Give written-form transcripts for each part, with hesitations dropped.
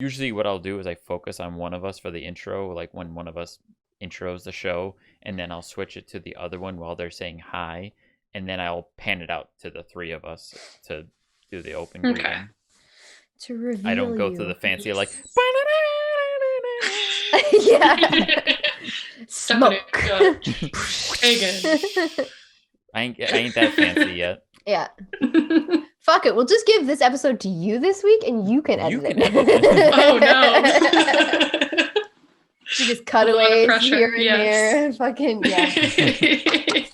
Usually what I'll do is I focus on one of us for the intro, like when one of us intros the show, and then I'll switch it to the other one while they're saying hi, and then I'll pan it out to the three of us to do the open greeting. To reveal I don't go you. through the fancy like yeah. Smoke. Pagan. I ain't that fancy yet. Yeah. Fuck it. We'll just give this episode to you this week and you can edit it. Oh no. You just cutaways here and there. Fucking yeah.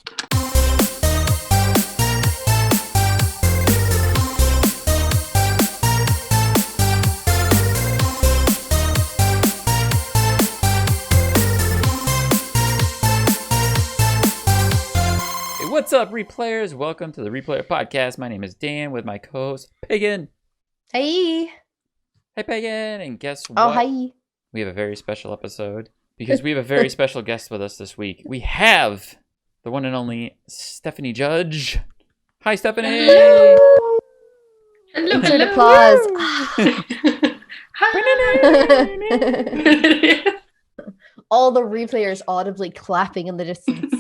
What's up, replayers? Welcome to the RedBear Podcast. My name is Dan with my co-host, Pagan. Hey. Hey, Pagan. And guess what? Oh, hi. We have a very special episode because we have a very special guest with us this week. We have the one and only Stephanie Judge. Hi, Stephanie. Hello. Hello. Insert applause. All the replayers audibly clapping in the distance.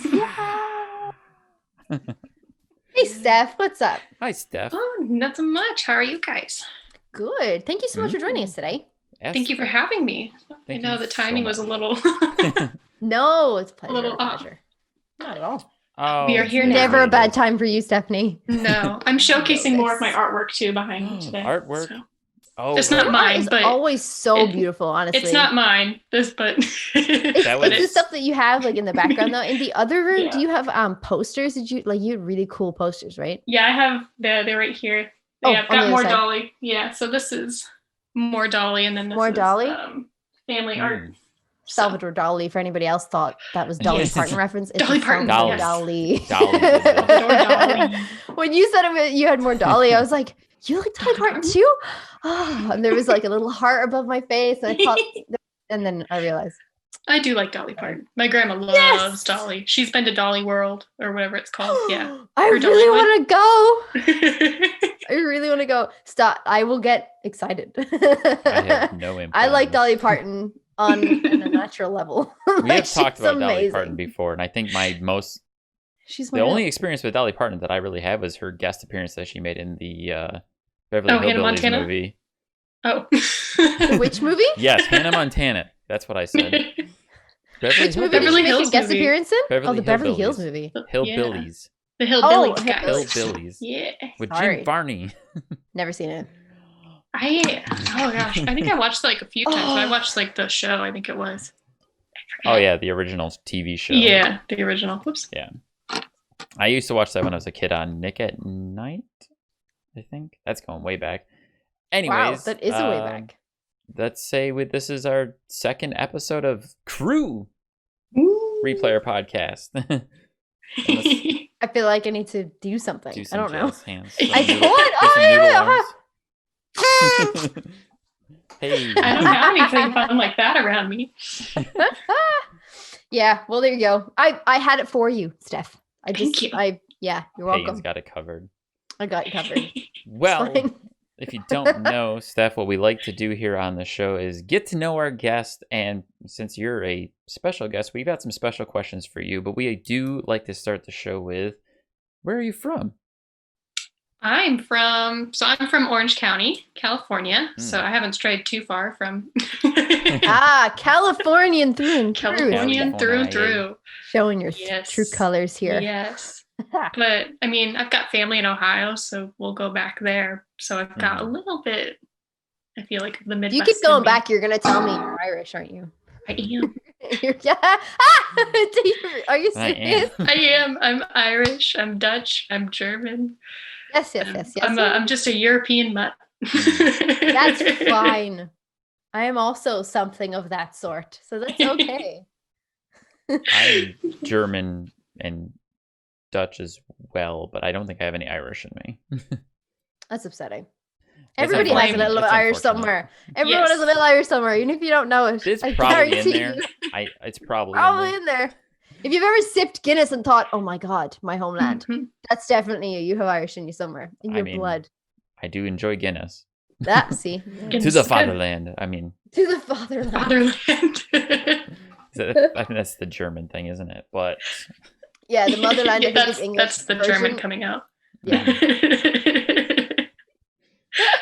Hey, Steph. What's up? Hi, Steph. Oh, not so much. How are you guys? Good. Thank you so much for joining us today. Yes. Thank you for having me. Thank I know you the so timing was a little. No, it's pleasure. little off. Pleasure. Not at all. Oh, We are here now. Never a bad time for you, Stephanie. No, I'm showcasing more of my artwork too behind me today. Artwork? So. Oh, It's not mine, It's but always so beautiful, honestly. it's not mine. But It's the stuff that you have like in the background though. In the other room, Yeah. do you have posters? You had really cool posters, right? Yeah, I have they're right here. Oh, Yeah, I've on the got other more side. Dolly. Yeah, so this is more Dolly, and then this More is, Dolly? family art. Salvador Dali, for anybody else thought that was Dolly Yes. Parton reference. It's Dolly a Parton, song yes. Dali. Dolly. Dolly. When you said you had more Dolly, I was like, you like Dolly Parton too? Oh, and there was like a little heart above my face. And I thought, and then I realized. I do like Dolly Parton. My grandma loves Yes! Dolly. She's been to Dolly World or whatever it's called. Yeah. I Or really Dollywood. want to go. I really want to go. Stop. I will get excited. I have no input. I like on Dolly Parton on a natural level. this. We Like, have talked she's about Dolly amazing. Parton before, and I think She's the only experience with Dolly Parton that I really have was her guest appearance that she made in the Beverly Oh, Hannah Hillbillies Montana? movie. Oh. Which movie? Yes, Hannah Montana. That's what I said. Which movie did Beverly she make Hills a guest movie. appearance in? Beverly the Beverly Hills Hillbillies. movie. Hillbillies. The Hillbillies, Oh, guys. Hillbillies. Yeah. With Sorry. Jim Varney. Never seen it. Oh gosh. I think I watched like a few times, but I watched like the show, I think it was. Oh yeah, the original TV show. Yeah, the original. Whoops. I used to watch that when I was a kid on Nick at Night, I think. That's going way back. Anyways. Wow, that is a way back. Let's say this is our second episode of Crew RedBear Podcast. I feel like I need to do something. Do I some don't know. jazz hands. I Some could. noodle- do some Oh, noodle yeah. arms. Hey. I don't have anything fun like that around me. Yeah, well, there you go. I had it for you, Steph. Thank you. Yeah, you're Pagan's welcome. got it covered. I got you covered. Well, fine. if you don't know, Steph, what we like to do here on the show is get to know our guest. And since you're a special guest, we've got some special questions for you. But we do like to start the show with, where are you from? I'm from Orange County, California. So I haven't strayed too far from Californian through and through. Californian through and California. through. Showing your Yes. true colors here. Yes. But I mean, I've got family in Ohio, so we'll go back there. So I've got a little bit, I feel like the If Midwest. you keep in going me. back, you're going to tell me you're Irish, aren't you? I am. Are you I serious? am. I am. I'm Irish. I'm Dutch. I'm German. Yes. I'm just a European mutt. That's fine. I am also something of that sort, so that's okay. I'm German and Dutch as well, but I don't think I have any Irish in me. That's upsetting. It's Everybody has a unfortunate. little It's Irish unfortunate. somewhere. Everyone Yes. has a little Irish somewhere, even if you don't know it. It's I probably in guarantee there. you. It's probably, Probably in in there. If you've ever sipped Guinness and thought, "Oh my God, my homeland," Mhm. that's definitely you. You have Irish in you somewhere in I your mean, blood. I do enjoy Guinness. See. To the Good. fatherland. I mean, To the fatherland. Fatherland. I think that's the German thing, isn't it? But Yeah, the motherland. Yeah, I think is English. that's the version. German coming out. Yeah.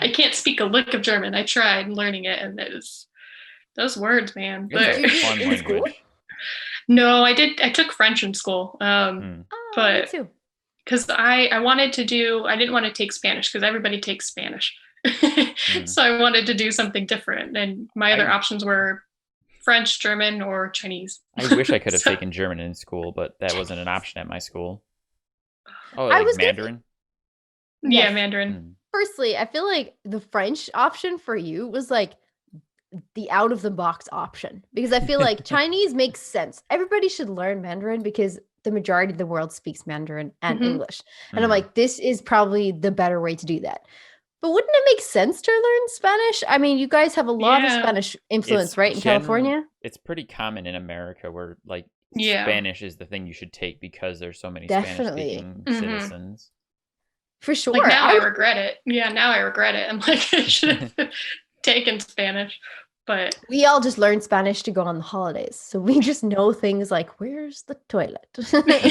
I can't speak a lick of German. I tried learning it, and it was those words, man. it's a fun in school? language. No, I did. I took French in school, Me but too. because I wanted to do, I didn't want to take Spanish because everybody takes Spanish. So I wanted to do something different, and my other options were French, German, or Chinese. I wish I could have So- taken German in school, but that wasn't an option at my school. Oh, I like was gonna- Mandarin? Yeah, Yes. Mandarin. Firstly, I feel like the French option for you was like the out of the box option because I feel like Chinese makes sense. Everybody should learn Mandarin because the majority of the world speaks Mandarin and Mhm. English. And I'm like, this is probably the better way to do that. But wouldn't it make sense to learn Spanish? I mean, you guys have a lot of Yeah. Spanish influence, It's right, in California? It's pretty common in America where like Yeah. Spanish is the thing you should take because there's so many Definitely. Spanish-speaking Mhm. citizens. For sure. Like now I would- regret it. Yeah, now I regret it. I'm like, I should have taken Spanish, but we all just learned Spanish to go on the holidays. So we just know things like, where's the toilet?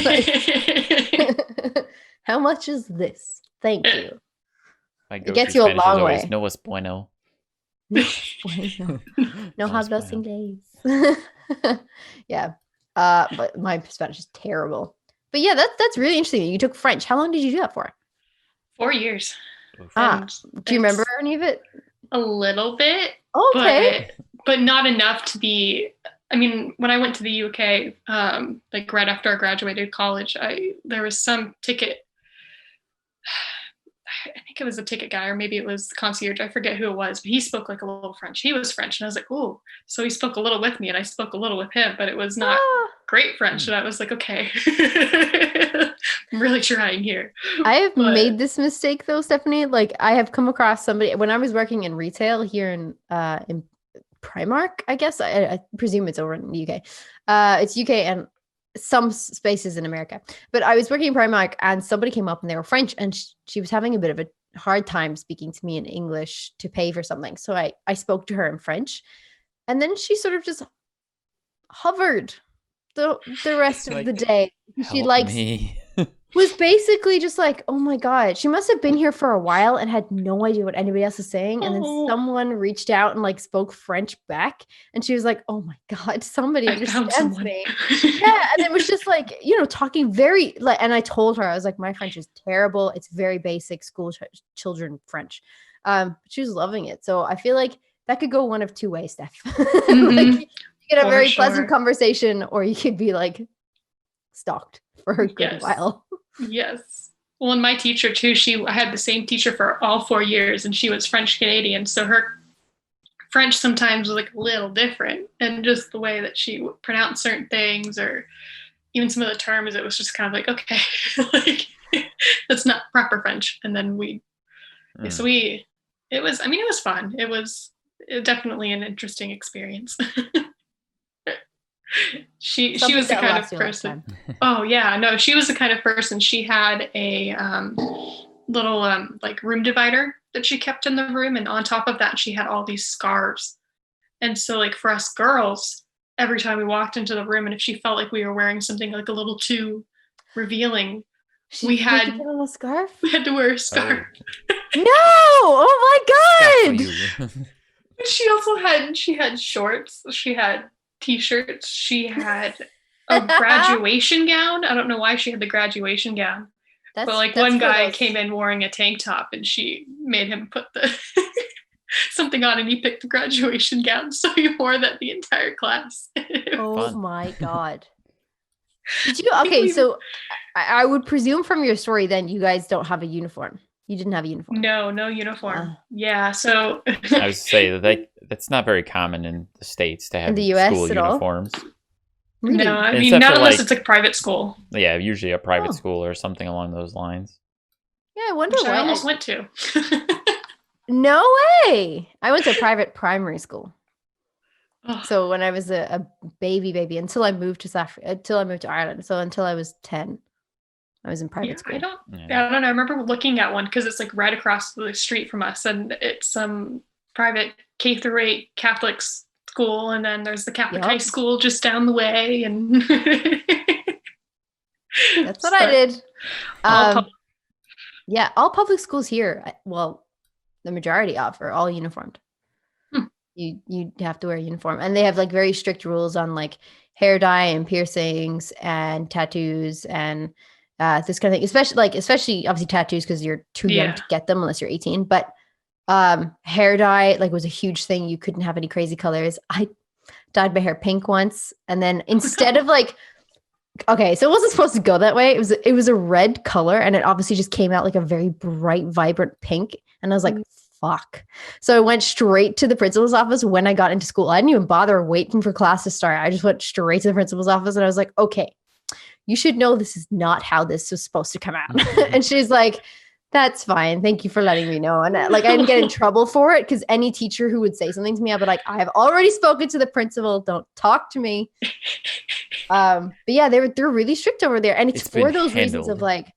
Like, how much is this? Thank you. My It go-to gets you a Spanish long is always way. no es bueno. Bueno. No No es hablas bueno. inglés. Yeah. But my Spanish is terrible. But yeah, that's really interesting. You took French. How long did you do that for? 4 years. Oof. And Do you remember it's any of it? a little bit, Okay. but not enough to be. I mean, when I went to the UK, like right after I graduated college, there was some ticket. I think it was a ticket guy, or maybe it was the concierge. I forget who it was, but he spoke like a little French. He was French, and I was like, "Ooh!" So he spoke a little with me, and I spoke a little with him, but it was not Ah, great French. And I was like, "Okay, I'm really trying here." I have But- made this mistake though, Stephanie. Like I have come across somebody when I was working in retail here in Primark, I guess. I presume it's over in the UK. It's UK and some spaces in America. But I was working in Primark and somebody came up and they were French and she was having a bit of a hard time speaking to me in English to pay for something. So I spoke to her in French and then she sort of just hovered the rest of Like, the day. She Help likes me. was basically just like, oh my God, she must have been here for a while and had no idea what anybody else is saying. And then Oh. someone reached out and like spoke French back. And she was like, oh my God, somebody I found understands someone. me. Yeah. And it was just like, talking very like, and I told her, I was like, my French is terrible. It's very basic school children French. She was loving it. So I feel like that could go one of two ways, Steph. Like, you get a For very sure. pleasant conversation or you could be like stalked for a good Yes. while. Yes. Well, and my teacher too, I had the same teacher for all 4 years and she was French Canadian. So her French sometimes was like a little different and just the way that she would pronounce certain things or even some of the terms, it was just kind of like, okay, like that's not proper French. And then it was fun. It was definitely an interesting experience. She Something was the that kind lasts of you a person. lifetime. Oh yeah, no, she was the kind of person. She had a little like room divider that she kept in the room, and on top of that, she had all these scarves. And so, like for us girls, every time we walked into the room, and if she felt like we were wearing something like a little too revealing, we had a little scarf. we had to wear a scarf. No! Oh my God! You. She also had shorts. She had t-shirts. She had a graduation gown. I don't know why she had the graduation gown. But like one guy came in wearing a tank top and she made him put the something on and he picked the graduation gown. So he wore that the entire class. Oh Fun. my God. Did you? Okay, so I would presume from your story then you guys don't have a uniform. You didn't have a uniform. No uniform. Yeah, so I would say that's not very common in the States to have the US school at all? uniforms. Really? no, I Except mean for, not unless like- it's a private school, Yeah, usually a private Oh. school or something along those lines. Yeah, I wonder which I why. almost went to. No way. I went to a private primary school. Oh, So when I was a baby until I moved to Ireland. So until I was 10. I was in private school. I don't know. I remember looking at one because it's like right across the street from us, and it's some private K through 8 Catholic school, and then there's the Catholic high school just down the way, and that's what I did. All public schools here, well, the majority are all uniformed. You have to wear a uniform, and they have like very strict rules on like hair dye and piercings and tattoos and this kind of thing, especially obviously tattoos because you're too young to get them unless you're 18. But hair dye like was a huge thing. You couldn't have any crazy colors. I dyed my hair pink once, and then instead of like, okay, so it wasn't supposed to go that way. It was a red color, and it obviously just came out like a very bright, vibrant pink. And I was like, fuck. So I went straight to the principal's office when I got into school. I didn't even bother waiting for class to start. I just went straight to the principal's office, and I was like, okay, you should know this is not how this was supposed to come out. And she's like, that's fine. Thank you for letting me know. And like, I didn't get in trouble for it because any teacher who would say something to me, I'd be like, I have already spoken to the principal. Don't talk to me. But yeah, they're really strict over there. And it's for those reasons of like,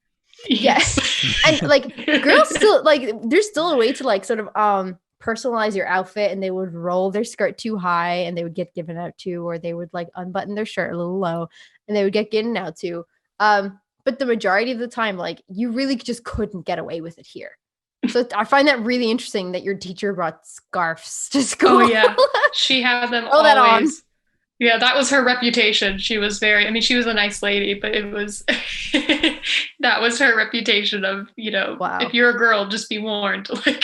yes. And like girls still like, there's still a way to like sort of personalize your outfit, and they would roll their skirt too high and they would get given out too, or they would like unbutton their shirt a little low and they would get given out too. But the majority of the time, like you really just couldn't get away with it here. So I find that really interesting that your teacher brought scarves to school. Oh yeah, she had them always. That on. Yeah, that was her reputation. She was she was a nice lady, but it was, that was her reputation of, if you're a girl, just be warned. Like,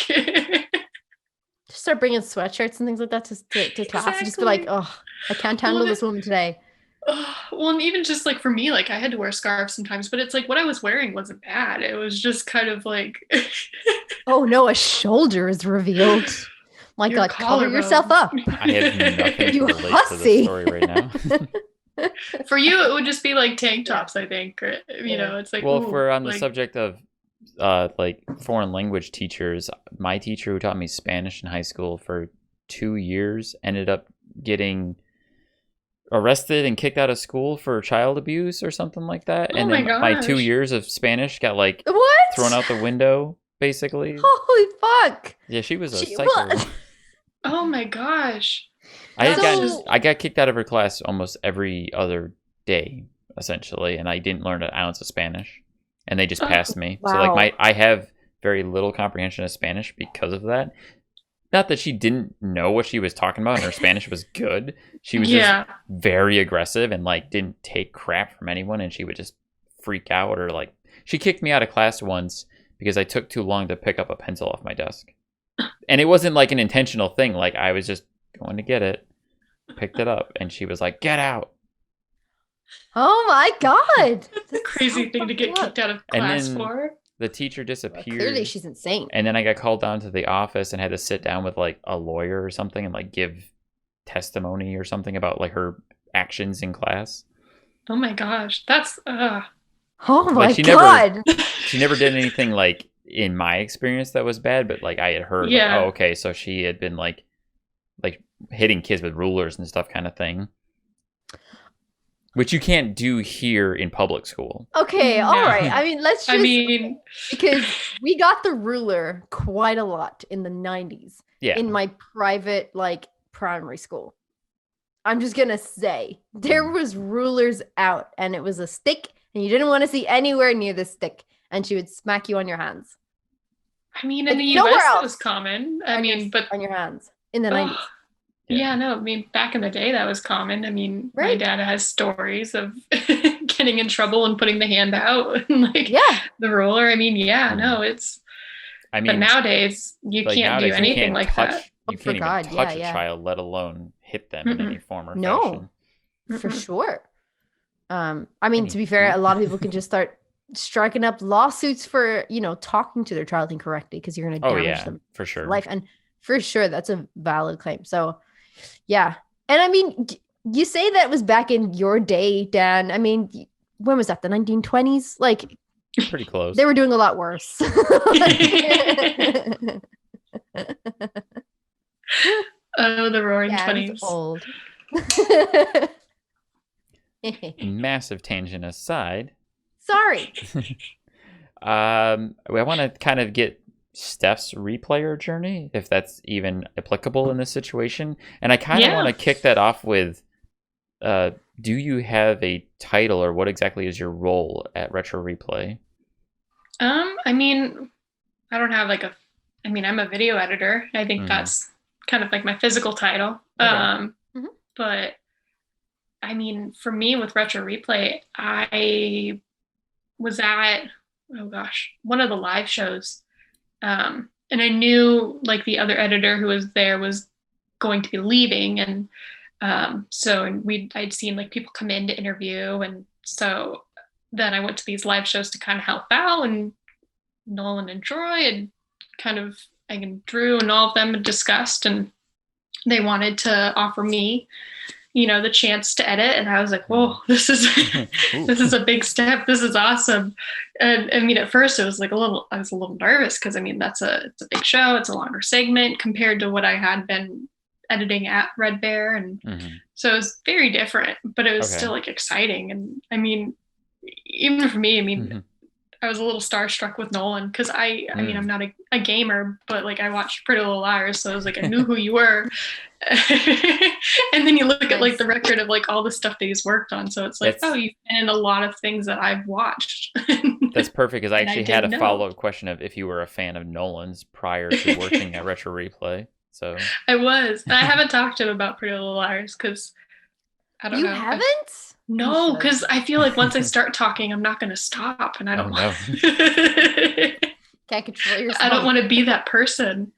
just start bringing sweatshirts and things like that to class. Exactly. And just be like, oh, I can't handle this woman today. Well, and even just like for me, like I had to wear scarves sometimes, but it's like what I was wearing wasn't bad. It was just kind of like, oh no, a shoulder is revealed. My God, cover yourself up. I have nothing to relate to the story right now. For you, it would just be like tank tops, I think. Or, it's like. Well, if we're on the subject of like foreign language teachers, my teacher who taught me Spanish in high school for 2 years ended up getting arrested and kicked out of school for child abuse or something like that. And then my 2 years of Spanish got like thrown out the window, basically. Holy fuck. Yeah, she was a psycho. Oh my gosh. I got kicked out of her class almost every other day, essentially, and I didn't learn an ounce of Spanish. And they just passed me. Wow. So like I have very little comprehension of Spanish because of that. Not that she didn't know what she was talking about and her Spanish was good. She was just very aggressive and like didn't take crap from anyone, and she would just freak out, or like she kicked me out of class once because I took too long to pick up a pencil off my desk. And it wasn't like an intentional thing. Like I was just going to get it, picked it up, and she was like, "Get out." Oh my God. That's a crazy thing to get kicked out of class for. The teacher disappeared. Well, clearly she's insane. And then I got called down to the office and had to sit down with like a lawyer or something and like give testimony or something about like her actions in class. Oh my gosh. That's oh my God. She never did anything like in my experience that was bad, but like I had heard like, oh, okay, so she had been like hitting kids with rulers and stuff kind of thing. Which you can't do here in public school. Okay, all right. I mean, let's just... because we got the ruler quite a lot in the 90s in my private, like, primary school. I'm just going to say, there was rulers out, and it was a stick, and you didn't want to see anywhere near the stick, and she would smack you on your hands. I mean, in the US, that was common. But on your hands in the 90s. Yeah, no, I mean, back in the day, that was common. I mean, my dad has stories of getting in trouble and putting the hand out and like the ruler. I mean, it's. I mean, but nowadays you can't do anything like that. You can't even touch a child, let alone hit them in any form or fashion. No, for sure. I mean, to be fair, a lot of people can just start striking up lawsuits for talking to their child incorrectly because you're going to damage them for sure life, and for sure that's a valid claim. So. Yeah. And I mean, you say that was back in your day, Dan. I mean, when was that? The 1920s? Like, pretty close. They were doing a lot worse. Oh, the roaring 20s. Old. Massive tangent aside. Sorry. I want to kind of get Steph's replayer journey, if that's even applicable in this situation. And I kind of want to kick that off with, do you have a title, or what exactly is your role at Retro Replay? I mean, I don't have like I'm a video editor. I think that's kind of like my physical title. Okay. But I mean, for me with Retro Replay, I was at, one of the live shows. And I knew like the other editor who was there was going to be leaving. And I'd seen like people come in to interview. And so then I went to these live shows to kind of help out, and Nolan and Troy and Drew and all of them had discussed, and they wanted to offer me, the chance to edit. And I was like, whoa, this is a big step. This is awesome. And I mean, at first I was a little nervous, because it's a big show. It's a longer segment compared to what I had been editing at RedBear. And so it was very different, but it was still like exciting. And I mean, even for me, I was a little starstruck with Nolan, because I mean, I'm not a gamer, but like I watched Pretty Little Liars, so I was like, I knew who you were. And then you look at like the record of like all the stuff that he's worked on, so it's like, you've been in a lot of things that I've watched. That's perfect, because I actually had a follow-up question of if you were a fan of Nolan's prior to working at Retro Replay. So I was. I haven't talked to him about Pretty Little Liars, because I don't know. You haven't? No, because I feel like once I start talking, I'm not going to stop, and I don't know. Can't control yourself. I don't want to be that person,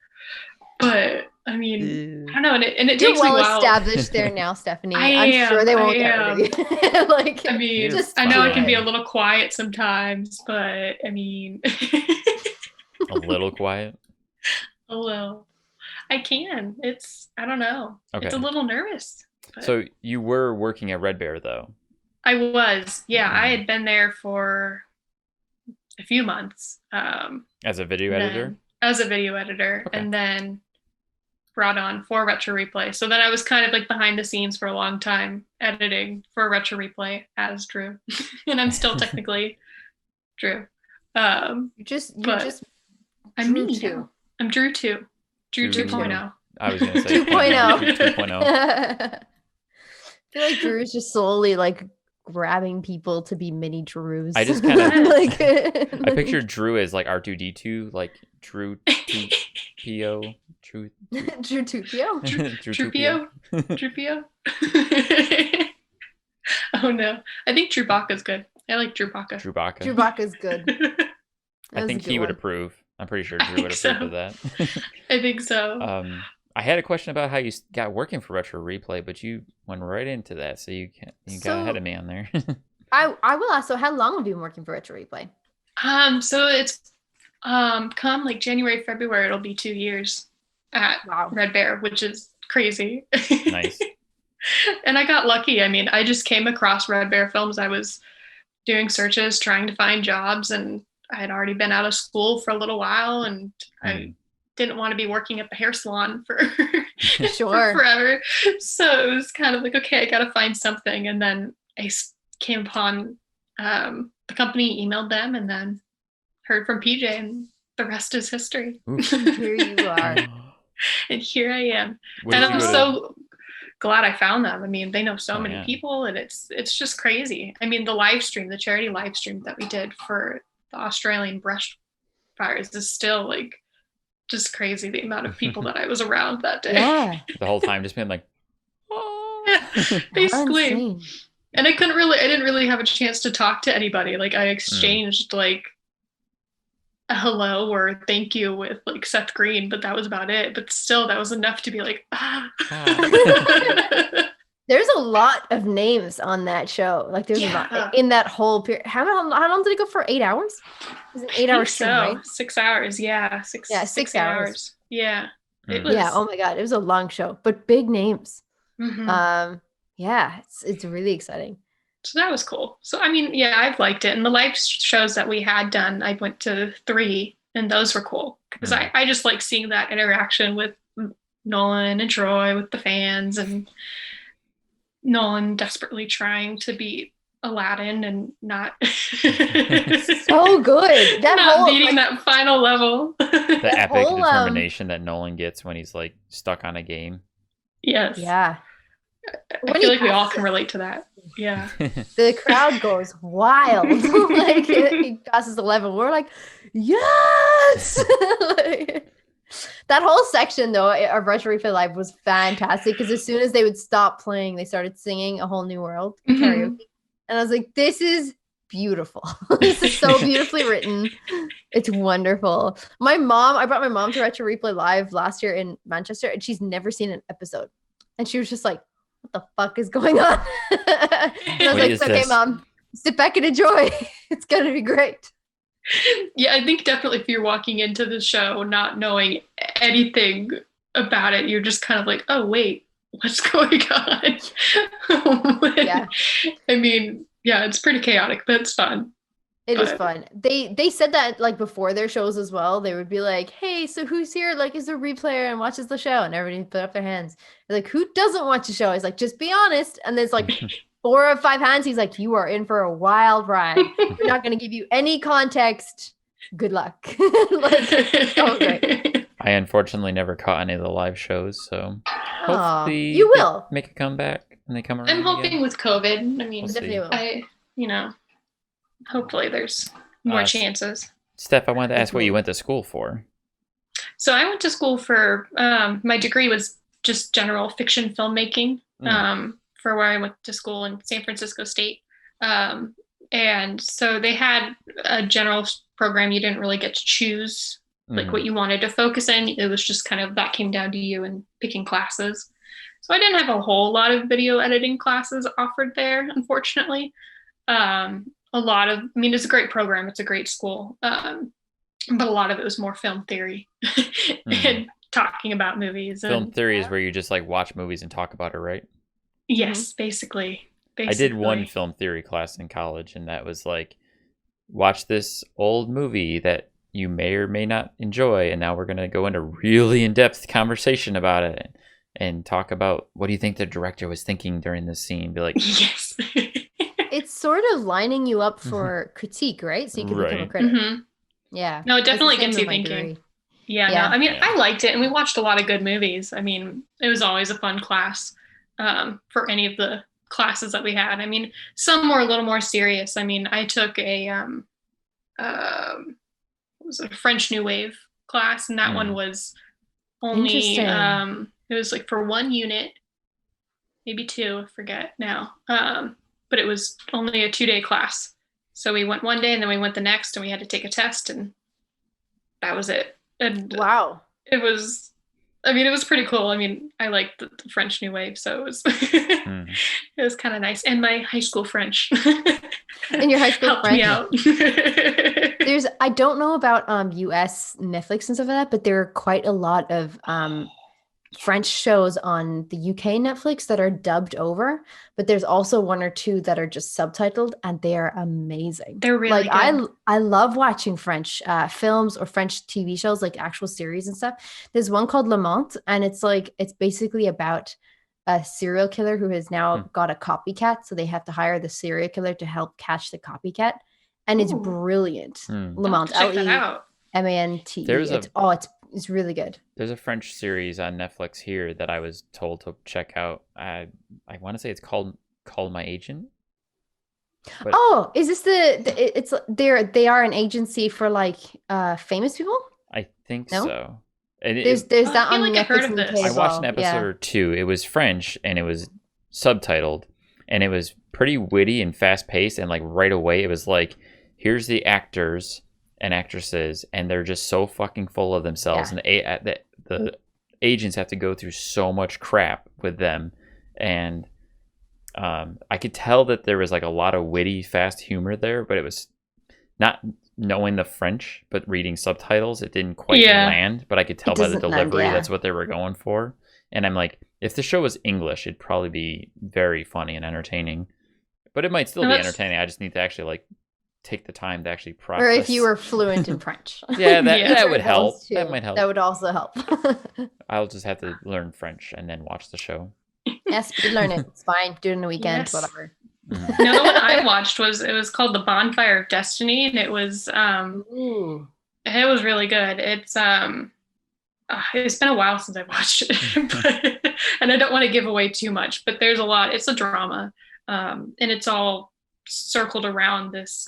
but I mean, I don't know, and it takes me a while. You're well established there now, Stephanie. I'm sure they won't get rid of you. Like, I mean, I know I can be a little quiet sometimes, but I mean, a little quiet. A little. I can. I don't know. Okay. It's a little nervous. But... So you were working at RedBear, though. I was. Yeah, I had been there for a few months. As a video editor? As a video editor. Okay. And then brought on for Retro Replay. So then I was kind of like behind the scenes for a long time, editing for Retro Replay as Drew. And I'm still technically Drew. I'm me too. I'm Drew too. Drew 2.0. I was going to say 2.0. 2.0. I feel like Drew is just slowly like grabbing people to be mini Drews. I just kind of like I picture Drew as like R2D2, like Drew 2PO. Drew 2PO. Drew 2PO. Oh no. I think Drewbacca's good. I like Drewbacca. Drewbacca's good. I think he would approve. I'm pretty sure Drew would approve of that. I think so. I had a question about how you got working for Retro Replay, but you went right into that, so you got ahead of me on there. I will ask. So, how long have you been working for Retro Replay? So it's come like January, February, it'll be 2 years at RedBear, which is crazy. Nice. And I got lucky. I mean, I just came across RedBear Films. I was doing searches, trying to find jobs, and I had already been out of school for a little while, and I didn't want to be working at the hair salon for forever. So it was kind of like, okay, I got to find something. And then I came upon the company, emailed them, and then heard from PJ, and the rest is history. Here you are. And here I am. And I'm so glad I found them. I mean, they know so many people, and it's just crazy. I mean, the charity live stream that we did for the Australian brush fires is still like just crazy, the amount of people that I was around that day. Yeah. The whole time just being like, basically. And I didn't really have a chance to talk to anybody. Like I exchanged like a hello or thank you with like Seth Green, but that was about it. But still, that was enough to be like, There's a lot of names on that show. Like there's a lot in that whole period. How long did it go for? 8 hours? It was an 8 hour stream, right? 6 hours. Yeah. 6 hours. Yeah. It was... Yeah. Oh my God. It was a long show, but big names. Mm-hmm. Yeah. It's really exciting. So that was cool. So, I mean, yeah, I've liked it. And the live shows that we had done, I went to 3, and those were cool. Because I just like seeing that interaction with Nolan and Troy, with the fans, and Nolan desperately trying to beat Aladdin and not So good. That not whole beating that final level. The epic whole, determination that Nolan gets when he's like stuck on a game. Yes. Yeah. I feel like we all can relate to that. Yeah. The crowd goes wild. Like he passes 11. We're like, yes. Like, that whole section though of Retro Replay Live was fantastic because as soon as they would stop playing, they started singing A Whole New World karaoke. And I was like, this is beautiful. This is so beautifully written. It's wonderful. I brought my mom to Retro Replay Live last year in Manchester, and she's never seen an episode. And she was just like, what the fuck is going on? And I was like, it's okay, Mom. Sit back and enjoy. It's going to be great. Yeah, I think definitely if you're walking into the show not knowing anything about it, you're just kind of like, oh, wait, what's going on? Yeah. I mean, yeah, it's pretty chaotic, but it's fun. It is fun. They said that like before their shows as well. They would be like, hey, so who's here? Like, is a replayer and watches the show? And everybody put up their hands. They're like, who doesn't watch the show? He's like, just be honest. And there's like 4 or 5 hands. He's like, you are in for a wild ride. We're not going to give you any context. Good luck. Like, oh, great. I unfortunately never caught any of the live shows, so hopefully you will make a comeback when they come around. I'm hoping again. With COVID. I mean, We'll definitely will. Hopefully there's more chances. Steph, I wanted to ask what you went to school for. So I went to school for, my degree was just general fiction filmmaking, for where I went to school in San Francisco State. And so they had a general program. You didn't really get to choose like what you wanted to focus in. It was just kind of, that came down to you and picking classes. So I didn't have a whole lot of video editing classes offered there, unfortunately. It's a great program. It's a great school. But a lot of it was more film theory and talking about movies. Film theory is where you just like watch movies and talk about it, right? Yes, basically. I did one film theory class in college, and that was like, watch this old movie that you may or may not enjoy, and now we're going to go into really in-depth conversation about it and talk about what do you think the director was thinking during this scene. Be like, yes. It's sort of lining you up for critique, right? So you can become a critic. Yeah. No, it definitely gets you thinking. Yeah. No, I mean, I liked it, and we watched a lot of good movies. I mean, it was always a fun class for any of the classes that we had. I mean, some were a little more serious. I mean, I took a French New Wave class, and that one was only it was like for 1 unit, maybe 2, I forget now. But it was only a 2-day class. So we went one day and then we went the next, and we had to take a test, and that was it. And wow. It was pretty cool. I mean, I liked the French New Wave, so it was it was kind of nice. And my high school French. And your high school helped French. Me out. I don't know about US Netflix and stuff like that, but there are quite a lot of French shows on the UK Netflix that are dubbed over, but there's also 1 or 2 that are just subtitled, and they are amazing. They're really good. I love watching French films or French TV shows, like actual series and stuff. There's one called Le Mans, and it's basically about a serial killer who has now got a copycat, so they have to hire the serial killer to help catch the copycat, and it's brilliant. Le Mans, L-E-M-A-N-T. It's really good. There's a French series on Netflix here that I was told to check out. I want to say it's called Call My Agent. But is this they are an agency for like famous people? I think so. There's that on Netflix. I watched an episode or 2. It was French and it was subtitled, and it was pretty witty and fast paced, and like right away it was like, here's the actors and actresses, and they're just so fucking full of themselves, and the agents have to go through so much crap with them, and I could tell that there was like a lot of witty, fast humor there, but it was not knowing the French, but reading subtitles, it didn't quite land, but I could tell by the delivery that's what they were going for. And I'm like, if the show was English, it'd probably be very funny and entertaining, but it might still be entertaining. I just need to actually like take the time to actually process. Or if you were fluent in French. that would help. That might help. That would also help. I'll just have to learn French and then watch the show. Yes, you learn it. It's fine. Do it in the weekend, whatever. No, the one I watched was called The Bonfire of Destiny, and it was really good. It's been a while since I watched it, and I don't want to give away too much, but there's a lot. It's a drama, and it's all circled around this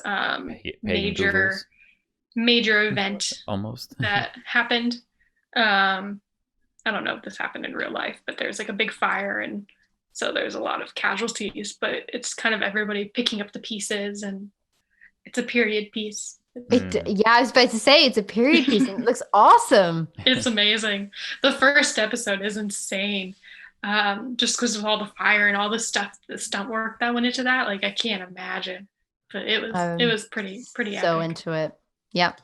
major event almost that happened. I don't know if this happened in real life, but there's like a big fire, and so there's a lot of casualties, but it's kind of everybody picking up the pieces, and it's a period piece. Yeah, I was about to say it's a period piece and it looks awesome. It's amazing. The first episode is insane. Just because of all the fire and all the stuff, the stunt work that went into that. Like I can't imagine. But it was pretty so epic. Into it. Yep.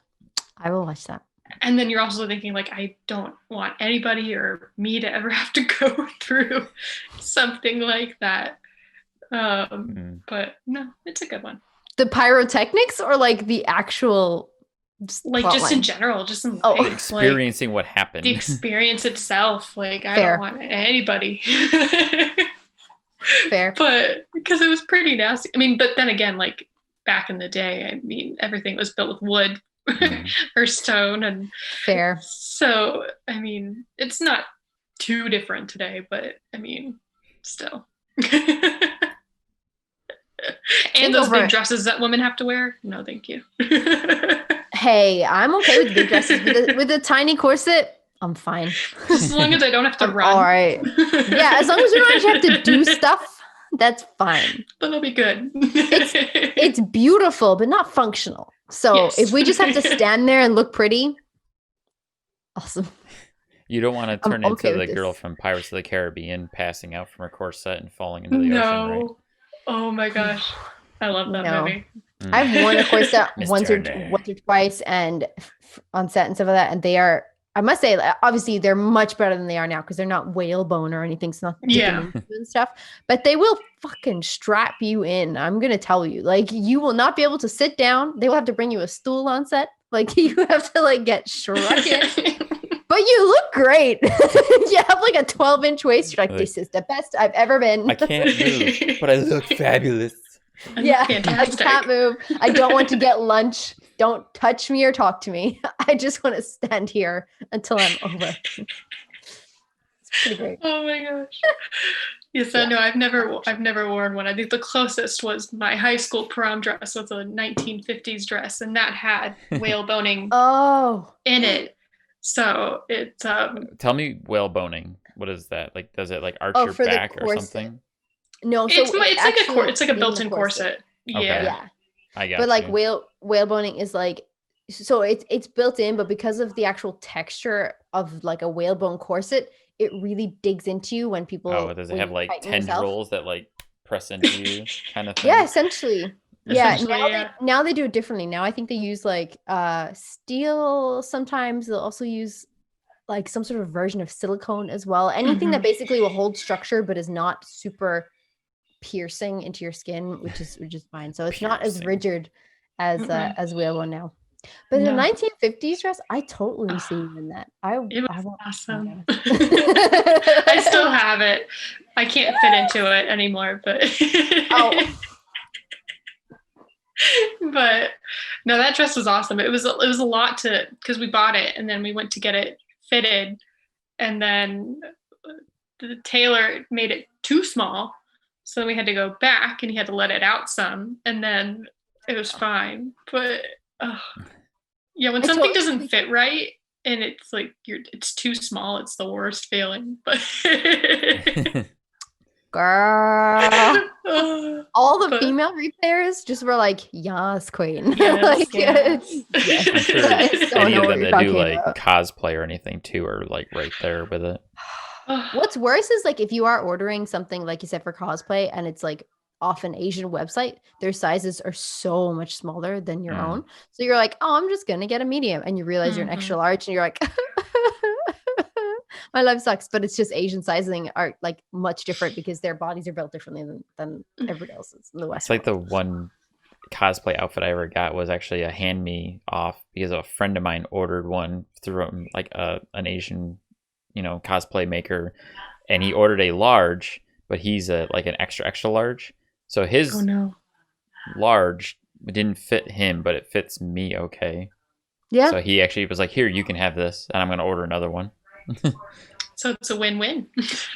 I will watch that. And then you're also thinking like, I don't want anybody or me to ever have to go through something like that. But no, it's a good one. The pyrotechnics or like the actual just in general, just in experiencing what happened. The experience itself. Like I don't want anybody. Fair. But because it was pretty nasty. I mean, but then again, like back in the day, I mean, everything was built with wood or stone and fair. So I mean, it's not too different today, but I mean, still. And those big dresses that women have to wear? No, thank you. Hey, I'm okay with the big dresses. With a tiny corset, I'm fine. As long as I don't have to run. All right. Yeah, as long as you don't have to do stuff, that's fine. Then it'll be good. It's beautiful, but not functional. So if we just have to stand there and look pretty, awesome. You don't want to turn into the girl from Pirates of the Caribbean passing out from her corset and falling into the ocean, right? Oh my gosh. I love that movie. I've worn a corset once or twice and on set and stuff like that. And they are, I must say, obviously they're much better than they are now because they're not whalebone or anything. So not and stuff, but they will fucking strap you in. I'm going to tell you, like, you will not be able to sit down. They will have to bring you a stool on set. Like you have to like get shrunk in. But you look great. You have like a 12-inch waist. You're like, this is the best I've ever been. I can't move, but I look fabulous. Yeah, fantastic. I can't move. I don't want to get lunch. Don't touch me or talk to me. I just want to stand here until I'm over. It's pretty great. Oh my gosh. Yes, I know. I've never worn one. I think the closest was my high school prom dress with a 1950s dress, and that had whaleboning in it. So it's Tell me whaleboning. What is that? Like, does it like arch your back or something? No, so it's like a built-in corset. Yeah. I got. But like whaleboning is like, so it's built in, but because of the actual texture of like a whalebone corset, it really digs into you when people. Oh, does it have like tendrils that like press into you, kind of thing? Yeah, essentially. Yeah, now they do it differently. Now I think they use like steel. Sometimes they'll also use like some sort of version of silicone as well. Anything that basically will hold structure but is not super piercing into your skin, which is fine. So it's not as rigid as whalebone now. But the 1950s dress, I totally see you in that. It was awesome. I still have it. I can't fit into it anymore, but but no, that dress was awesome. It was a lot because we bought it and then we went to get it fitted, and then the tailor made it too small, so then we had to go back and he had to let it out some, and then it was fine. But when something doesn't fit right and it's like it's too small, it's the worst feeling. But girl, all the female replayers just were like, yes, queen. Yes. I'm sure any of them that do like cosplay or anything too are like right there with it. What's worse is like if you are ordering something like you said for cosplay and it's like off an Asian website, their sizes are so much smaller than your own. So you're like, oh, I'm just gonna get a medium, and you realize you're an extra large, and you're like, my life sucks. But it's just Asian sizing are like much different because their bodies are built differently than everybody else's in the West. It's like the one cosplay outfit I ever got was actually a hand me off because a friend of mine ordered one through like an Asian, cosplay maker, and he ordered a large, but he's like an extra large. So his Oh no. large didn't fit him, but it fits me okay. Yeah. So he actually was like, "Here, you can have this," and I'm gonna order another one. So it's a win-win.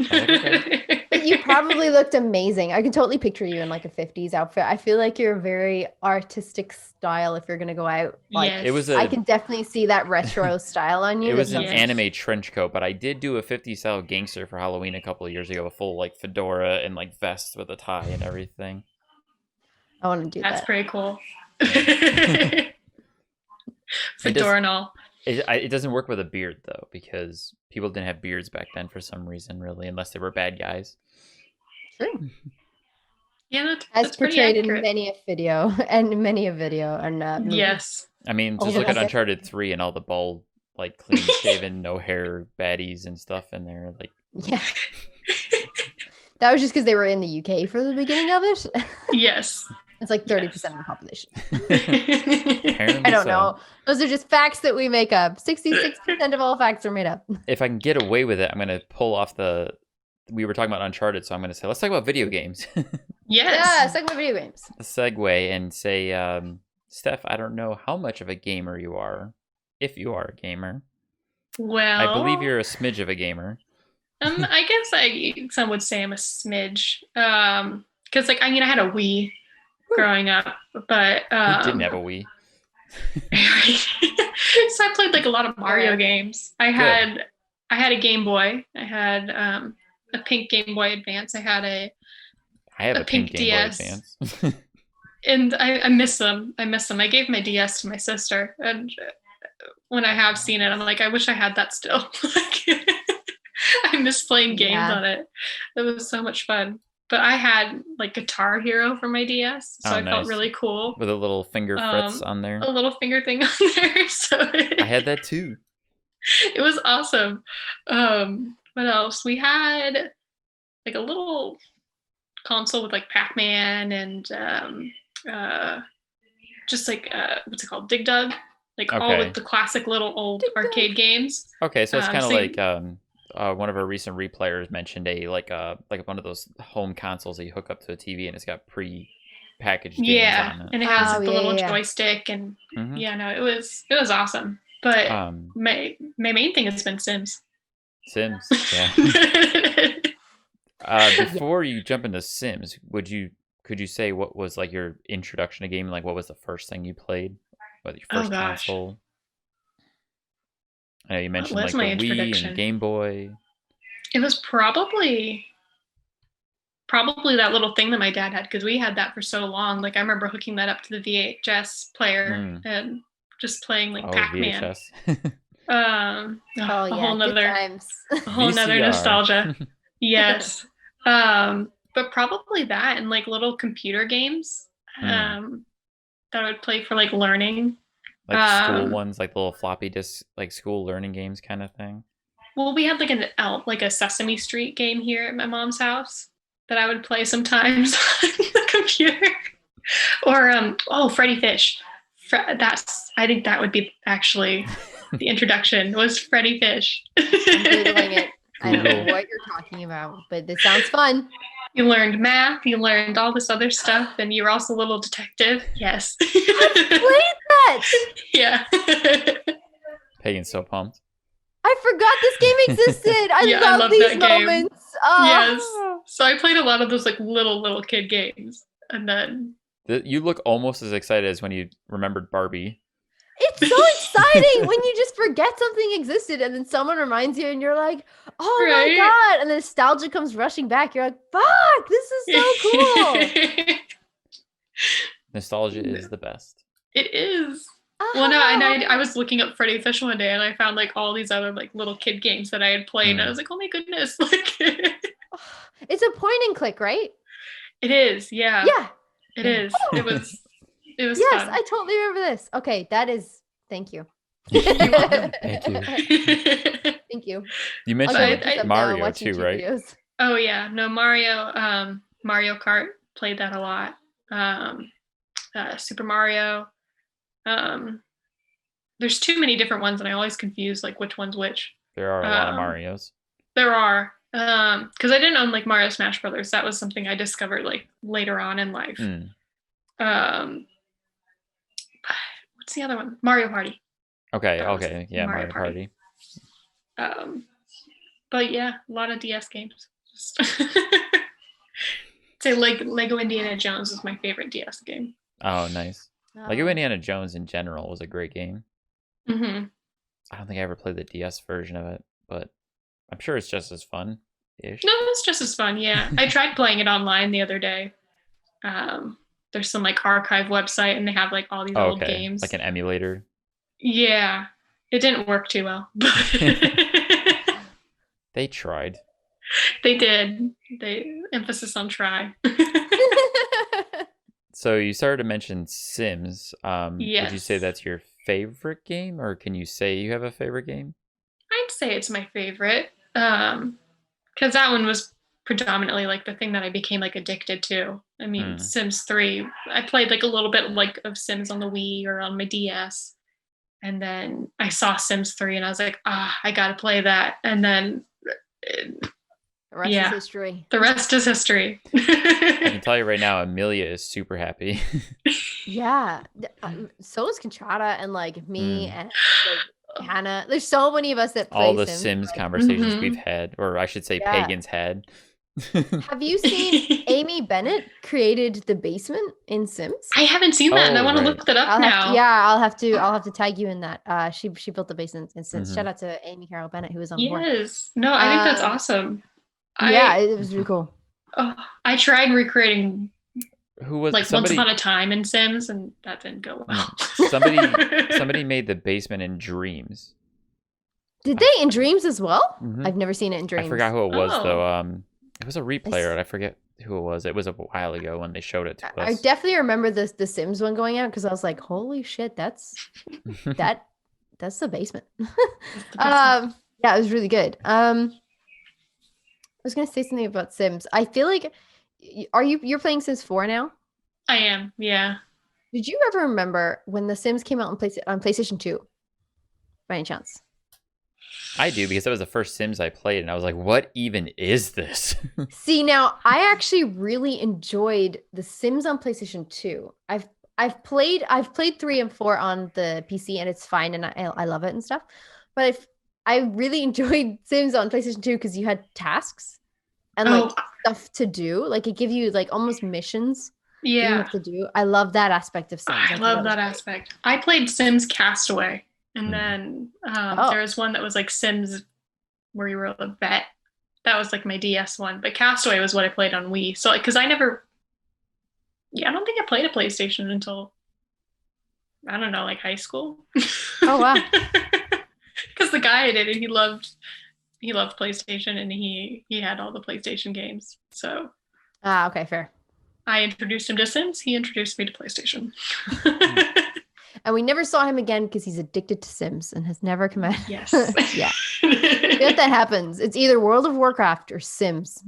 But you probably looked amazing. I can totally picture you in like a 50s outfit. I feel like you're a very artistic style if you're gonna go out. Like, Yes. It was I can definitely see that retro style on you. It was an Yes. anime trench coat, but I did do a 50s style gangster for Halloween a couple of years ago, a full like fedora and like vest with a tie and everything. I want to do That's that. pretty cool. Yeah. Fedora and all. It doesn't work with a beard though, because people didn't have beards back then for some reason, really, unless they were bad guys. True. Yeah, As that's pretty portrayed in accurate. many a video and movie. Yes. I mean, Oh, just look at okay. Uncharted 3 and all the bald, like clean shaven, no hair baddies and stuff in there. Like, Yeah. That was just because they were in the UK for the beginning of it. Yes. It's like 30% of the population. apparently I don't so. know. Those are just facts that we make up. 66% of all facts are made up. If I can get away with it, I'm gonna pull off the. We were talking about Uncharted, so I'm gonna say, let's talk about video games. Yes. Yeah, it's like my video games. A segue and say, Steph, I don't know how much of a gamer you are, if you are a gamer. Well, I believe you're a smidge of a gamer. I guess some would say I'm a smidge. Because like I mean I had a Wii growing up, but Who didn't have a Wii? so I played like a lot of Mario games. I had a Game Boy. I had a pink Game Boy Advance. I had a pink Game DS. Boy Advance. And I miss them. I gave my DS to my sister, and when I have seen it, I'm like, I wish I had that still. I miss playing games on it. It was so much fun. But I had like Guitar Hero for my DS, so I felt really cool. With a little finger frets on there. A little finger thing on there. So I had that too. It was awesome. What else? We had like a little console with like Pac-Man and just like what's it called? Dig Dug. Like all with the classic little old arcade games. Okay, so it's kind of like one of our recent replayers mentioned like one of those home consoles that you hook up to a TV and it's got pre-packaged games on it. And it has the little joystick and it was awesome. But my main thing has been Sims. Sims, yeah. Before you jump into Sims, could you say what was like your introduction to gaming? Like what was the first thing you played? What your first console? I know you mentioned like the Wii and Game Boy. It was probably that little thing that my dad had, because we had that for so long. Like I remember hooking that up to the VHS player and just playing like Pac-Man. VHS. A whole nother nostalgia. Yes. But probably that and like little computer games that I would play for like learning. Like school ones, like little floppy disk, like school learning games kind of thing. Well, we had like a Sesame Street game here at my mom's house that I would play sometimes on the computer. Or Freddy Fish. I think that would be actually the introduction was Freddy Fish. I'm Googling it. I don't know what you're talking about, but this sounds fun. You learned math, you learned all this other stuff, and you were also a little detective. Yes. I played that! Yeah. Pagan's so pumped. I forgot this game existed. I love these moments. Oh. Yes. So I played a lot of those like little kid games. And then you look almost as excited as when you remembered Barbie. It's so exciting when you just forget something existed and then someone reminds you and you're like, oh my God. And the nostalgia comes rushing back. You're like, fuck, this is so cool. Nostalgia is the best. It is. Well, no, and I was looking up Freddy Fish one day and I found like all these other like little kid games that I had played. And I was like, oh my goodness. It's a point and click, right? It is. Yeah. Yeah. It is. It was yes, fun. I totally remember this. Okay, thank you. Thank you. Thank you. You mentioned Mario too, right? Videos. Oh yeah, no, Mario Kart, played that a lot. Super Mario. There's too many different ones and I always confuse like which one's which. There are a lot of Marios. There are. Because I didn't own like Mario Smash Brothers. That was something I discovered like later on in life. Um, what's the other one? Mario Party. Okay. Yeah, Mario Party. But yeah, a lot of DS games. Say like Lego Indiana Jones is my favorite DS game. Oh, nice. Lego Indiana Jones in general was a great game. Mm-hmm. I don't think I ever played the DS version of it, but I'm sure it's just as fun. No, it's just as fun. Yeah, I tried playing it online the other day. There's some like archive website, and they have like all these old games, like an emulator. Yeah, it didn't work too well. They tried. They did. They emphasis on try. So you started to mention Sims. Yes. Would you say that's your favorite game, or can you say you have a favorite game? I'd say it's my favorite. Because that one was predominantly like the thing that I became like addicted to. I mean, Sims 3, I played like a little bit like of Sims on the Wii or on my DS. And then I saw Sims 3 and I was like, I gotta play that. And then the rest is history. The rest is history. I can tell you right now, Amelia is super happy. Yeah. So is Conchata and like me and like Hannah. There's so many of us that play all the Sims conversations we've had, or I should say Pagan's had. Have you seen Amy Bennett created the basement in Sims? I haven't seen that, and I want to look that up now. I'll have to tag you in that. She built the basement in Sims. Shout out to Amy Carol Bennett who was on board. Yes, no, I think that's awesome. It was really cool. I tried recreating who was like Once Upon a Time in Sims, and that didn't go well. somebody made the basement in Dreams. Did they in Dreams as well? I've never seen it in Dreams. I forgot who it was though. It was a replayer, and I forget who it was. It was a while ago when they showed it to us. I definitely remember the Sims one going out because I was like, "Holy shit, that's that's the basement." Yeah, it was really good. I was gonna say something about Sims. I feel like you're playing Sims 4 now? I am, yeah. Did you ever remember when the Sims came out on PlayStation 2? By any chance? I do, because that was the first Sims I played, and I was like, what even is this? See, now I actually really enjoyed the Sims on PlayStation 2. I've played 3 and 4 on the PC, and it's fine, and I love it and stuff. But I really enjoyed Sims on PlayStation 2 because you had tasks and like stuff to do. Like it give you like almost missions. You have to do. I love that aspect of Sims. I love that aspect. I played Sims Castaway. And then there was one that was like Sims where you were a vet. That was like my DS one. But Castaway was what I played on Wii. So, because I don't think I played a PlayStation until, I don't know, like high school. Oh, wow. Because the guy I did it, he loved PlayStation, and he had all the PlayStation games. So. Okay, fair. I introduced him to Sims. He introduced me to PlayStation. And we never saw him again because he's addicted to Sims and has never come out. Yes. Yeah. If that happens, it's either World of Warcraft or Sims.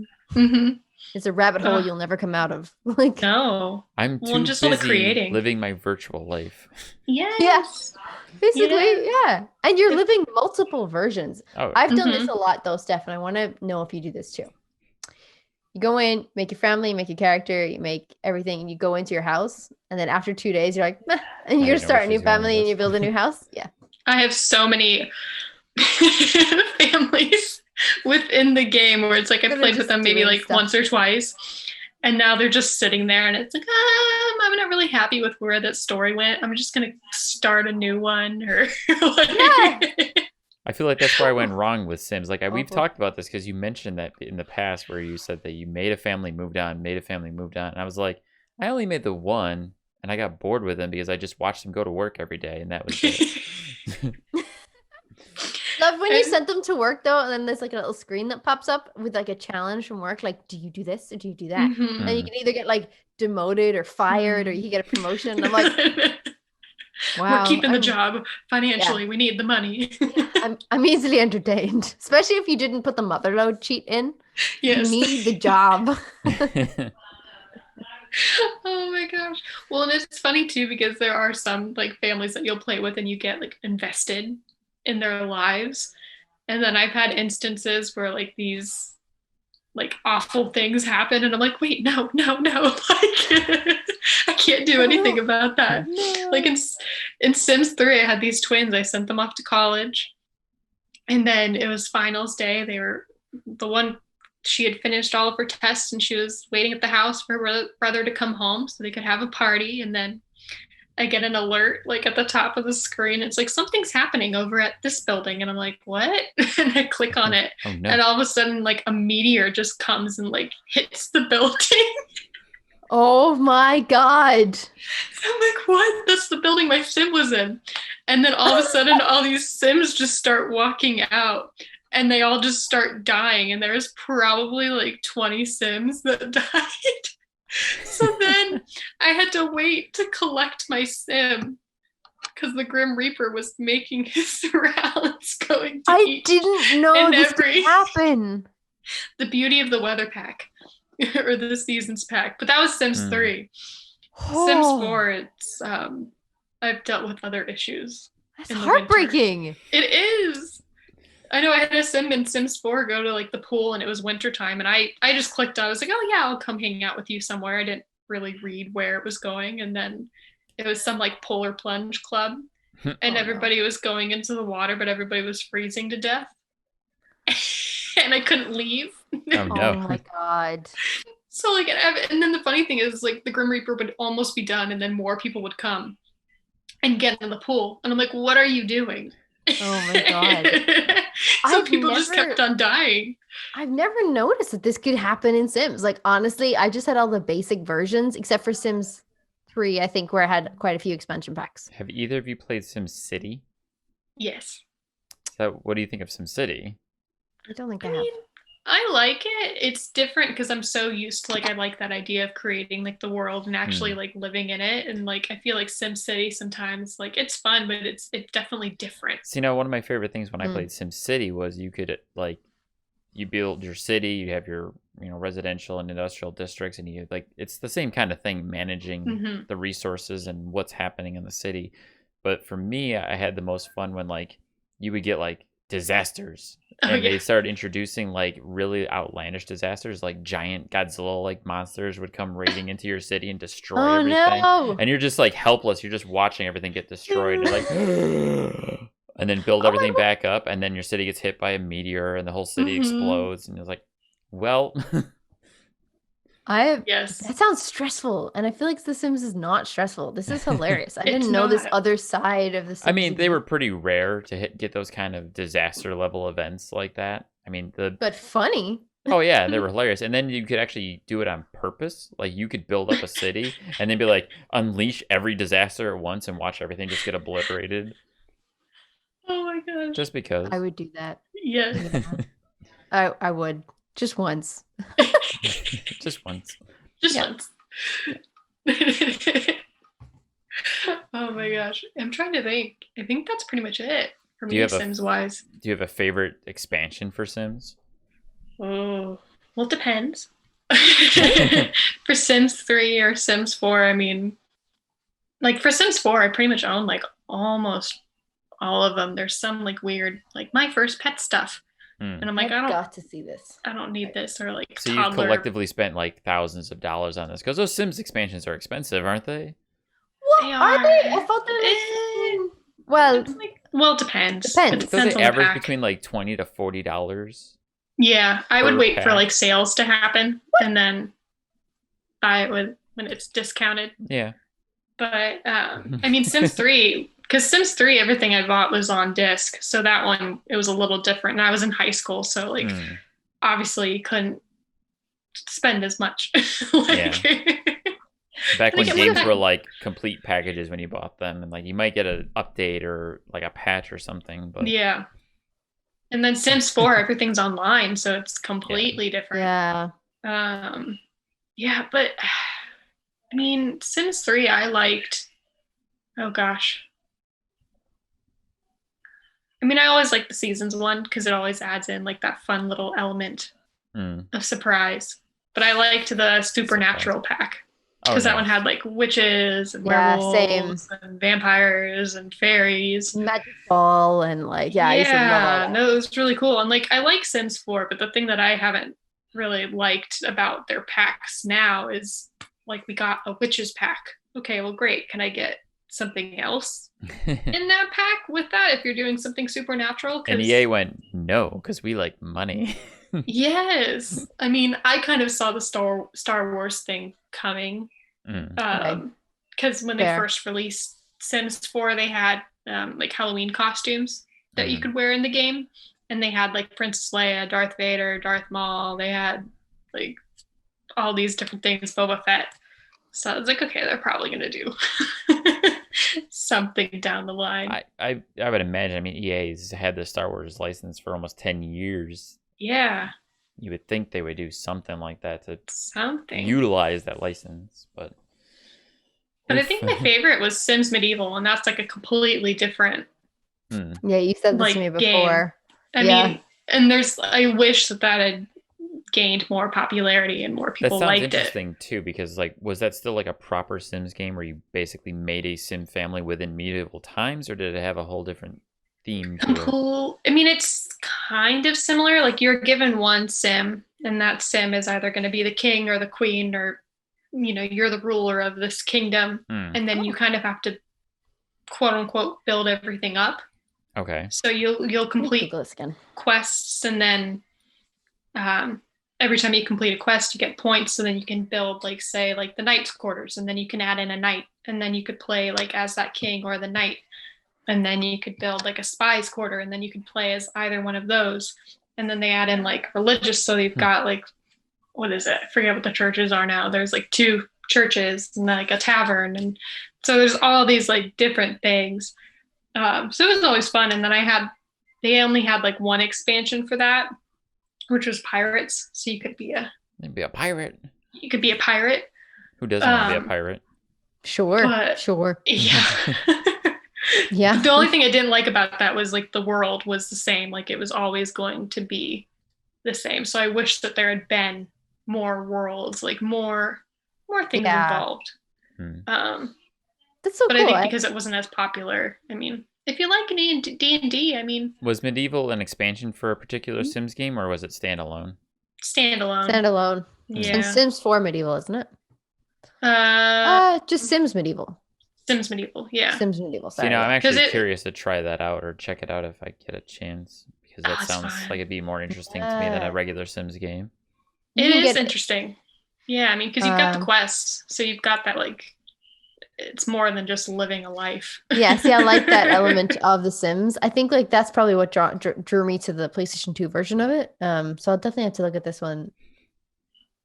It's a rabbit hole you'll never come out of. Like, no. I'm too busy living my virtual life. Yes. Yeah. Basically, yeah. And you're living multiple versions. I've done this a lot though, Steph, and I want to know if you do this too. You go in, make your family, make your character, you make everything, and you go into your house. And then after 2 days, you're like, meh, and you're starting a new family and you build a new house. Yeah. I have so many families within the game where it's like I played with them maybe like once or twice. And now they're just sitting there and it's like, I'm not really happy with where that story went. I'm just going to start a new one or I feel like that's where I went wrong with Sims. Like we've talked about this because you mentioned that in the past where you said that you made a family, moved on. And I was like, I only made the one and I got bored with them because I just watched them go to work every day. And that was it. Love when you sent them to work though, and then there's like a little screen that pops up with like a challenge from work. Like, do you do this or do you do that? And you can either get like demoted or fired or you can get a promotion. And I'm like, wow, we're keeping the job financially. Yeah. We need the money. I'm easily entertained, especially if you didn't put the motherload cheat in. Yes. You need the job. Oh my gosh. Well, and it's funny too because there are some like families that you'll play with and you get like invested in their lives. And then I've had instances where like these like awful things happen, and I'm like, wait, no, like I can't do anything about that. No. Like in Sims 3, I had these twins. I sent them off to college, and then it was finals day. They were the one. She had finished all of her tests, and she was waiting at the house for her brother to come home so they could have a party. And then I get an alert like at the top of the screen. It's like something's happening over at this building, and I'm like, what? And I click on it, Oh, no. and all of a sudden, like a meteor just comes and like hits the building. Oh my God. I'm like, what? That's the building my sim was in. And then all of a sudden, all these sims just start walking out, and they all just start dying. And there's probably like 20 sims that died. So then I had to wait to collect my sim because the Grim Reaper was making his rounds going to I didn't know this could happen. The beauty of the weather pack or the seasons pack. But that was Sims 3. Sims 4, it's I've dealt with other issues. That's heartbreaking. It is. I know I had a sim in Sims 4 go to like the pool, and it was wintertime, and I just clicked on. I was like, oh yeah, I'll come hang out with you somewhere. I didn't really read where it was going, and then it was some like polar plunge club, and everybody was going into the water, but everybody was freezing to death, and I couldn't leave. Oh no! Oh my God! So like, and then the funny thing is, like, the Grim Reaper would almost be done, and then more people would come and get in the pool, and I'm like, what are you doing? Oh my God. So people just kept on dying. I've never noticed that this could happen in Sims. Like, honestly, I just had all the basic versions except for Sims 3, I think, where I had quite a few expansion packs. Have either of you played Sim City? Yes. So what do you think of Sim City? I don't think I have. I like it. It's different because I'm so used to, like, I like that idea of creating like the world and actually like living in it. And like, I feel like Sim City sometimes, like, it's fun, but it's definitely different. So, one of my favorite things when I played Sim City was you could like, you build your city, you have your, residential and industrial districts, and you like, it's the same kind of thing, managing the resources and what's happening in the city. But for me, I had the most fun when like you would get like disasters. And they started introducing like really outlandish disasters, like giant Godzilla like monsters would come raiding into your city and destroy everything. No. And you're just like helpless. You're just watching everything get destroyed. You're like, and then build everything back up, and then your city gets hit by a meteor and the whole city explodes, and it's like, well. Yes. That sounds stressful, and I feel like The Sims is not stressful. This is hilarious. I didn't know this other side of The Sims. I mean, they were pretty rare to get those kind of disaster level events like that. I mean, but funny. Oh yeah, they were hilarious. And then you could actually do it on purpose. Like you could build up a city and then be like, unleash every disaster at once and watch everything just get obliterated. Oh my gosh. Just because. I would do that. Yes. Yeah. I would. Just once. Just once. Just once. Oh my gosh. I'm trying to think. I think that's pretty much it for me, Sims wise. Do you have a favorite expansion for Sims? Oh, well, it depends. For Sims 3 or Sims 4, I mean, like for Sims 4, I pretty much own like almost all of them. There's some like weird, like my first pet stuff. And I'm like, I've got to see this. I don't need this, or like so you've collectively spent like thousands of dollars on this because those Sims expansions are expensive, aren't they? What are they? I thought they were well, it depends. Does it average between like $20 to $40? Yeah, I would wait for like sales to happen and then buy it when it's discounted. Yeah. But I mean, Sims 3, because Sims 3, everything I bought was on disc. So that one, it was a little different. And I was in high school. So like, obviously you couldn't spend as much. Back when games were like complete packages when you bought them, and like you might get an update or like a patch or something. But yeah. And then Sims 4, everything's online. So it's completely different. Yeah. Yeah, but I mean, Sims 3, I liked, oh gosh. I mean, I always like the seasons one because it always adds in like that fun little element of surprise. But I liked the supernatural pack because that one had like witches and werewolves and vampires and fairies. Magic ball and like, I used to love all that. No, it was really cool. And like, I like Sims 4, but the thing that I haven't really liked about their packs now is like we got a witches pack. Okay, well, great. Can I get something else in that pack with that if you're doing something supernatural? And EA went, no, because we like money. Yes. I mean, I kind of saw the Star Wars thing coming. Because when they first released Sims 4, they had like Halloween costumes that you could wear in the game. And they had like Princess Leia, Darth Vader, Darth Maul. They had like all these different things, Boba Fett. So I was like, okay, they're probably going to do something down the line. I would imagine. I mean, EA's had the Star Wars license for almost 10 years. Yeah. You would think they would do something like that to utilize that license, but I think my favorite was Sims Medieval, and that's like a completely different. Yeah, you said this to me before. I mean, and I wish that had gained more popularity and more people liked it. That sounds interesting too, because like, was that still like a proper Sims game where you basically made a Sim family within medieval times, or did it have a whole different theme to it? I mean, it's kind of similar. Like you're given one Sim, and that Sim is either going to be the king or the queen, or you're the ruler of this kingdom, and then you kind of have to quote unquote build everything up. Okay. So you'll complete quests, and then every time you complete a quest, you get points, so then you can build like say like the knight's quarters, and then you can add in a knight, and then you could play like as that king or the knight, and then you could build like a spy's quarter, and then you could play as either one of those, and then they add in like religious, so you've got like what is it? I forget what the churches are now. There's like 2 churches and like a tavern, and so there's all these like different things. So it was always fun. And then they only had like one expansion for that, which was pirates. So you could be a pirate. You could be a pirate. Who doesn't want to be a pirate? Sure. Yeah. Yeah. The only thing I didn't like about that was like the world was the same. Like it was always going to be the same. So I wish that there had been more worlds, like more things involved. That's so but cool. I think because it wasn't as popular. I mean, if you like D&D, I mean, was Medieval an expansion for a particular Sims game, or was it standalone? Standalone. Yeah. And Sims 4 Medieval, isn't it? Just Sims Medieval. Sims Medieval, yeah. Sims Medieval. Sorry. I'm actually curious to try that out or check it out if I get a chance, because that sounds like it'd be more interesting to me than a regular Sims game. It is interesting. Yeah, I mean, because you've got the quests, so you've got that like, it's more than just living a life. Yeah, see, I like that element of The Sims. I think like that's probably what drew me to the PlayStation 2 version of it. So I'll definitely have to look at this one.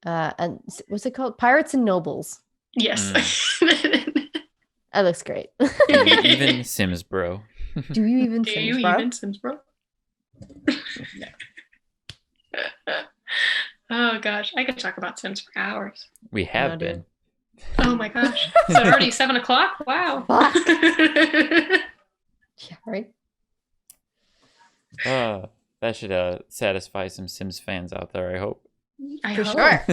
And what's it called? Pirates and Nobles. Yes. That looks great. Do you even Sims, bro? Do you even Sims, bro? Oh gosh, I could talk about Sims for hours. We have been. Oh my gosh. It's already 7:00? Wow. Yeah, right. That should satisfy some Sims fans out there, I hope. For sure.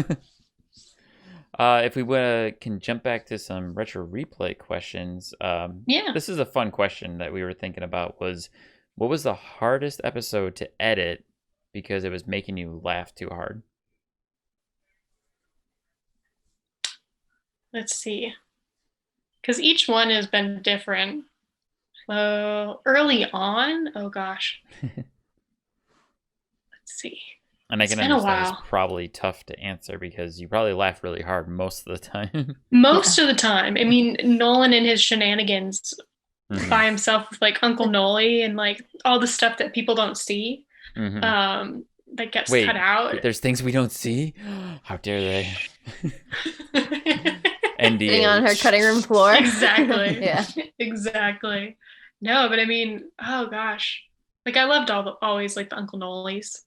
If we can jump back to some retro replay questions. This is a fun question that we were thinking about was, what was the hardest episode to edit because it was making you laugh too hard? Let's see. Because each one has been different. Early on, oh gosh. Let's see. And I can understand it's probably tough to answer because you probably laugh really hard most of the time. Most of the time. I mean, Nolan and his shenanigans by himself with like Uncle Noli and like all the stuff that people don't see that gets cut out. There's things we don't see? How dare they? Sitting on her cutting room floor. Exactly. Yeah. Exactly. No, but I mean, oh gosh. Like I loved always like the Uncle Noli's.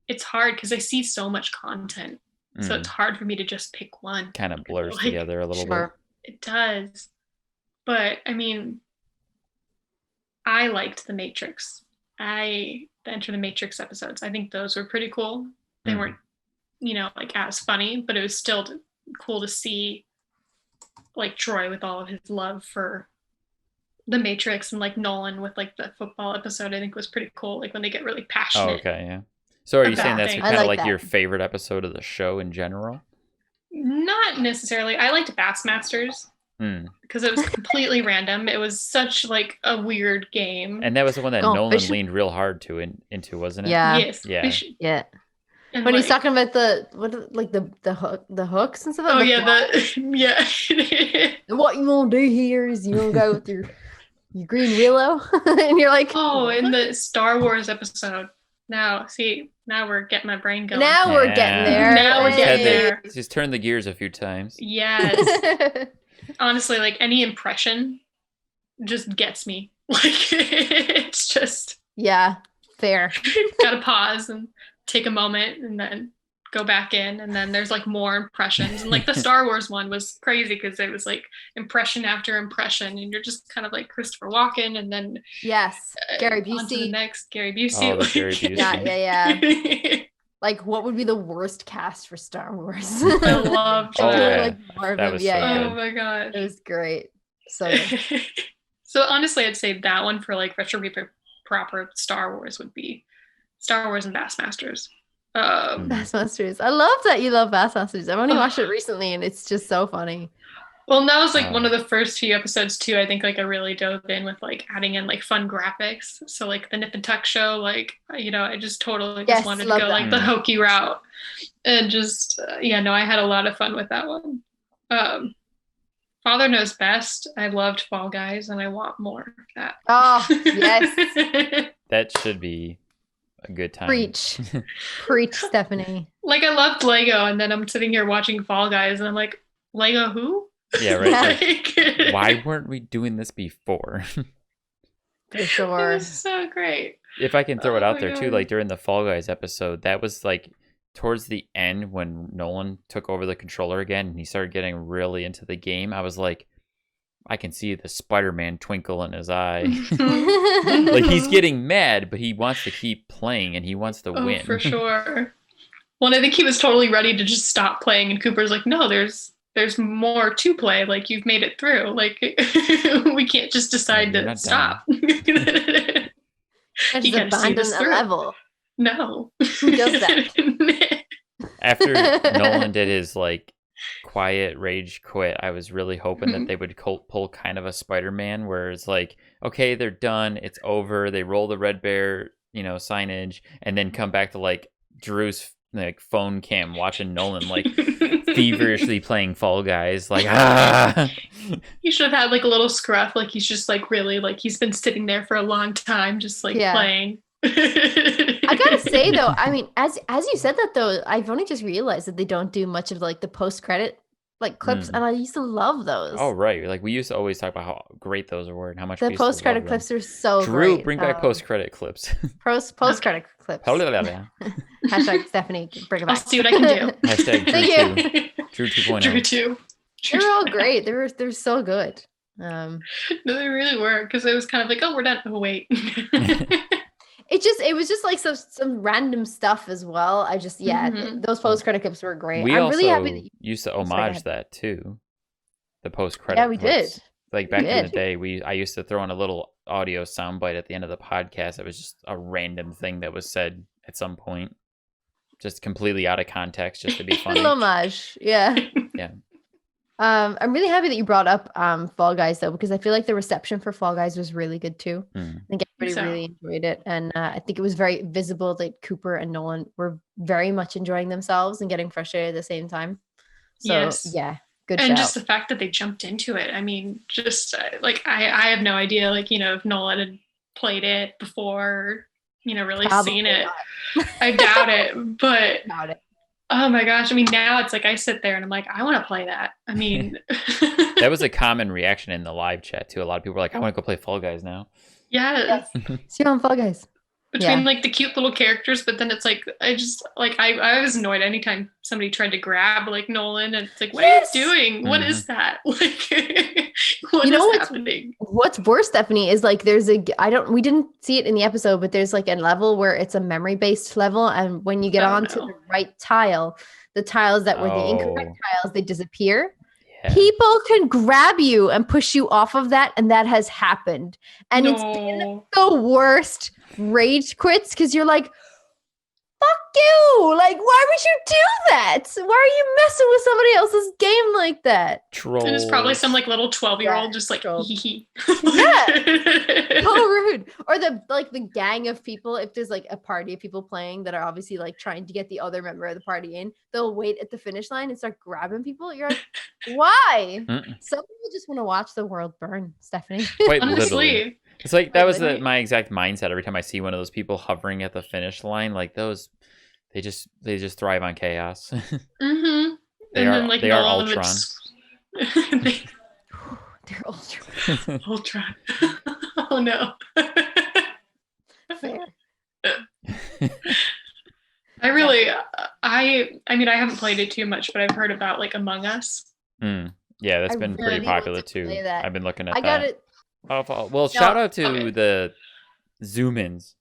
It's hard because I see so much content. So it's hard for me to just pick one. Kind of blurs together a little bit. It does. But I mean, I liked The Matrix. The Enter the Matrix episodes. I think those were pretty cool. They weren't, like as funny, but it was still cool to see like Troy with all of his love for The Matrix, and like Nolan with like the football episode. I think was pretty cool. Like when they get really passionate. Oh, okay, yeah. So are you saying that's thing. kind of like like your that. favorite episode of the show in general? Not necessarily. I liked Bassmasters because it was completely random. It was such like a weird game. And that was the one that Oh, Nolan fish- leaned real hard into, wasn't it? Yeah. Yes. Yeah. Yeah. And When like, he's talking about the hooks and stuff. oh the yeah, flies. yeah. What you gonna do here is you gonna go with your green willow, and you're like, Oh, in the Star Wars episode. Now we're getting my brain going. now we're getting there. Now we're getting there. Just turn the gears a few times. Yes. Honestly, like any impression just gets me. Like it's just Yeah, fair. gotta pause and take a moment and then go back in, and then there's like more impressions. And like the Star Wars one was crazy because it was like impression after impression, and you're just kind of like Christopher Walken, and then Yes, Gary on to the Busey. next Gary Busey. Oh, the Gary Busey. Yeah. Like, what would be the worst cast for Star Wars? I loved Oh, that. yeah. Like Marvin. That was so yeah. Oh my god. It was great. So good. So honestly, I'd say that one for like retro proper Star Wars would be Star Wars and Bassmasters. Bassmasters. I love that you love Bassmasters. I've only watched it recently, and it's just so funny. Well, and that was like one of the first few episodes too. I think like I really dove in with like adding in like fun graphics. So like the Nip and Tuck show, like I just totally just wanted to go love like the hokey route, and just I had a lot of fun with that one. Father Knows Best. I loved Fall Guys, and I want more of that. Oh yes, That should be a good time. preach, Stephanie. Like I loved Lego, and then I'm sitting here watching Fall Guys, and I'm like, Lego who? Yeah, right. Yeah. Like, why weren't we doing this before? For It sure. was so great. If I can throw it Oh out my there too, God. like during the Fall Guys episode, that was like towards the end when Nolan took over the controller again and he started getting really into the game. I was like, I can see the Spider-Man twinkle in his eye. Like he's getting mad, but he wants to keep playing and he wants to win. For sure. Well, and I think he was totally ready to just stop playing, and Cooper's like, no, there's more to play. Like you've made it through. Like we can't just decide You're to not stop. I He just can't see abandon this a through. level. No. Who does that? After Nolan did his like quiet rage quit, I was really hoping that they would pull kind of a Spider-Man where it's like, okay, they're done, it's over, they roll the RedBear, signage, and then come back to like Drew's like phone cam watching Nolan like feverishly playing Fall Guys, like He should have had like a little scruff, like he's just like really like he's been sitting there for a long time, just like playing. I gotta say though, I mean, as you said that though, I've only just realized that they don't do much of like the post-credit like clips, and I used to love those. Oh right, like we used to always talk about how great those were and how much the we used to post-credit love them. clips are so Drew, great. bring back post-credit clips. Post-credit clips. Hashtag Stephanie, bring it I'll back. see what I can do. Hashtag Drew Thank 2. Drew 2.0. Drew 2. They're all great. They're so good. No, they really were, because it was kind of like, oh, we're done. Oh wait. It was just like some random stuff as well. I just those post-credit clips were great. We I'm also really happy that you used to Sorry, go homage ahead. that too. The post-credit. Yeah, we clips. did. Like back We in the did. day, I used to throw in a little audio soundbite at the end of the podcast. It was just a random thing that was said at some point, just completely out of context, just to be funny. homage. Yeah. Yeah. I'm really happy that you brought up Fall Guys though, because I feel like the reception for Fall Guys was really good too. I think everybody really enjoyed it, and I think it was very visible that Cooper and Nolan were very much enjoying themselves and getting frustrated at the same time. So Yes. yeah, good And shout. just the fact that they jumped into it. I mean, just like I have no idea, like, if Nolan had played it before, really Probably seen it. not. I doubt it. But About it. oh my gosh. I mean, now it's like I sit there and I'm like, I want to play that. I mean, That was a common reaction in the live chat too. A lot of people were like, I want to go play Fall Guys now. yes. See you on Fall Guys. Between like the cute little characters, but then it's like I just like I was annoyed anytime somebody tried to grab like Nolan, and it's like, what are you doing? What is that? Like what is happening? What's worse, Stephanie, is like we didn't see it in the episode, but there's like a level where it's a memory based level, and when you get onto the right tile, the tiles that were the incorrect tiles, they disappear. Yeah. People can grab you and push you off of that, and that has happened. And it's been the worst rage quits, because you're like, fuck you. Like, why would you do that? Why are you messing with somebody else's game like that? Trolls. And it's probably some like little 12-year-old just like troll. hee hee. Yeah. So rude. Or the gang of people, if there's like a party of people playing that are obviously like trying to get the other member of the party in, they'll wait at the finish line and start grabbing people. You're like, why? Some people just want to watch the world burn, Stephanie. Quite Honestly. literally. It's like that was my exact mindset every time I see one of those people hovering at the finish line. Like those, they just thrive on chaos. Mm-hmm. They are Ultron. They're Ultron. Ultron. Oh no. Fair. I mean, I haven't played it too much, but I've heard about like Among Us. Yeah, that's been pretty popular too. I've been looking at that. Got it. Well, shout out to the zoom-ins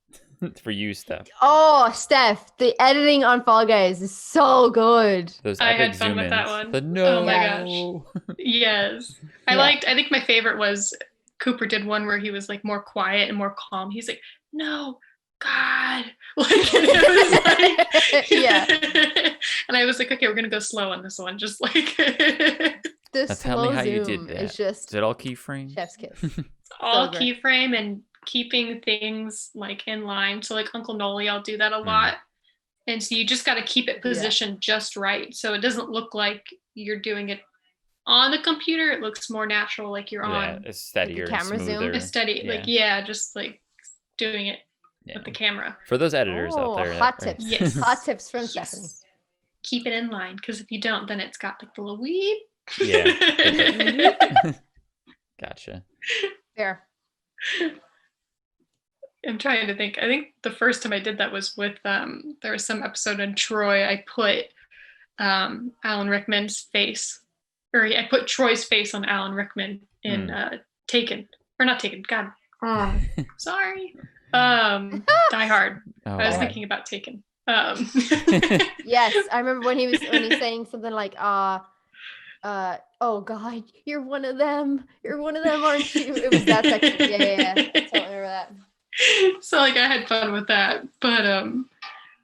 for you, Steph. Oh, Steph, the editing on Fall Guys is so good. Those I epic had fun with that one. Oh my gosh. Yes. I think my favorite was Cooper did one where he was like more quiet and more calm. He's like, no, God. Like, and it was like, yeah. And I was like, okay, we're gonna go slow on this one. Just like tell me how you did that. Is just is it all keyframe? Chef's kiss. All keyframe and keeping things like in line. So like Uncle Noli, I'll do that a lot. And so you just got to keep it positioned just right. So it doesn't look like you're doing it on the computer. It looks more natural, like you're on a steadier, like camera smoother. A steady, just like doing it with the camera. For those editors out there. Hot tips. Yes. Hot tips from Stephanie. Keep it in line, because if you don't, then it's got like the little weed. Yeah. Gotcha. Fair. I'm trying to think. I think the first time I did that was with there was some episode in Troy. I put Alan Rickman's face, or I put Troy's face on Alan Rickman in Taken, or not Taken. God, sorry. Die Hard. I was thinking about Taken. Yes, I remember when he's saying something like, oh God, you're one of them, aren't you? It was that section. Yeah. I totally remember that. So like I had fun with that, but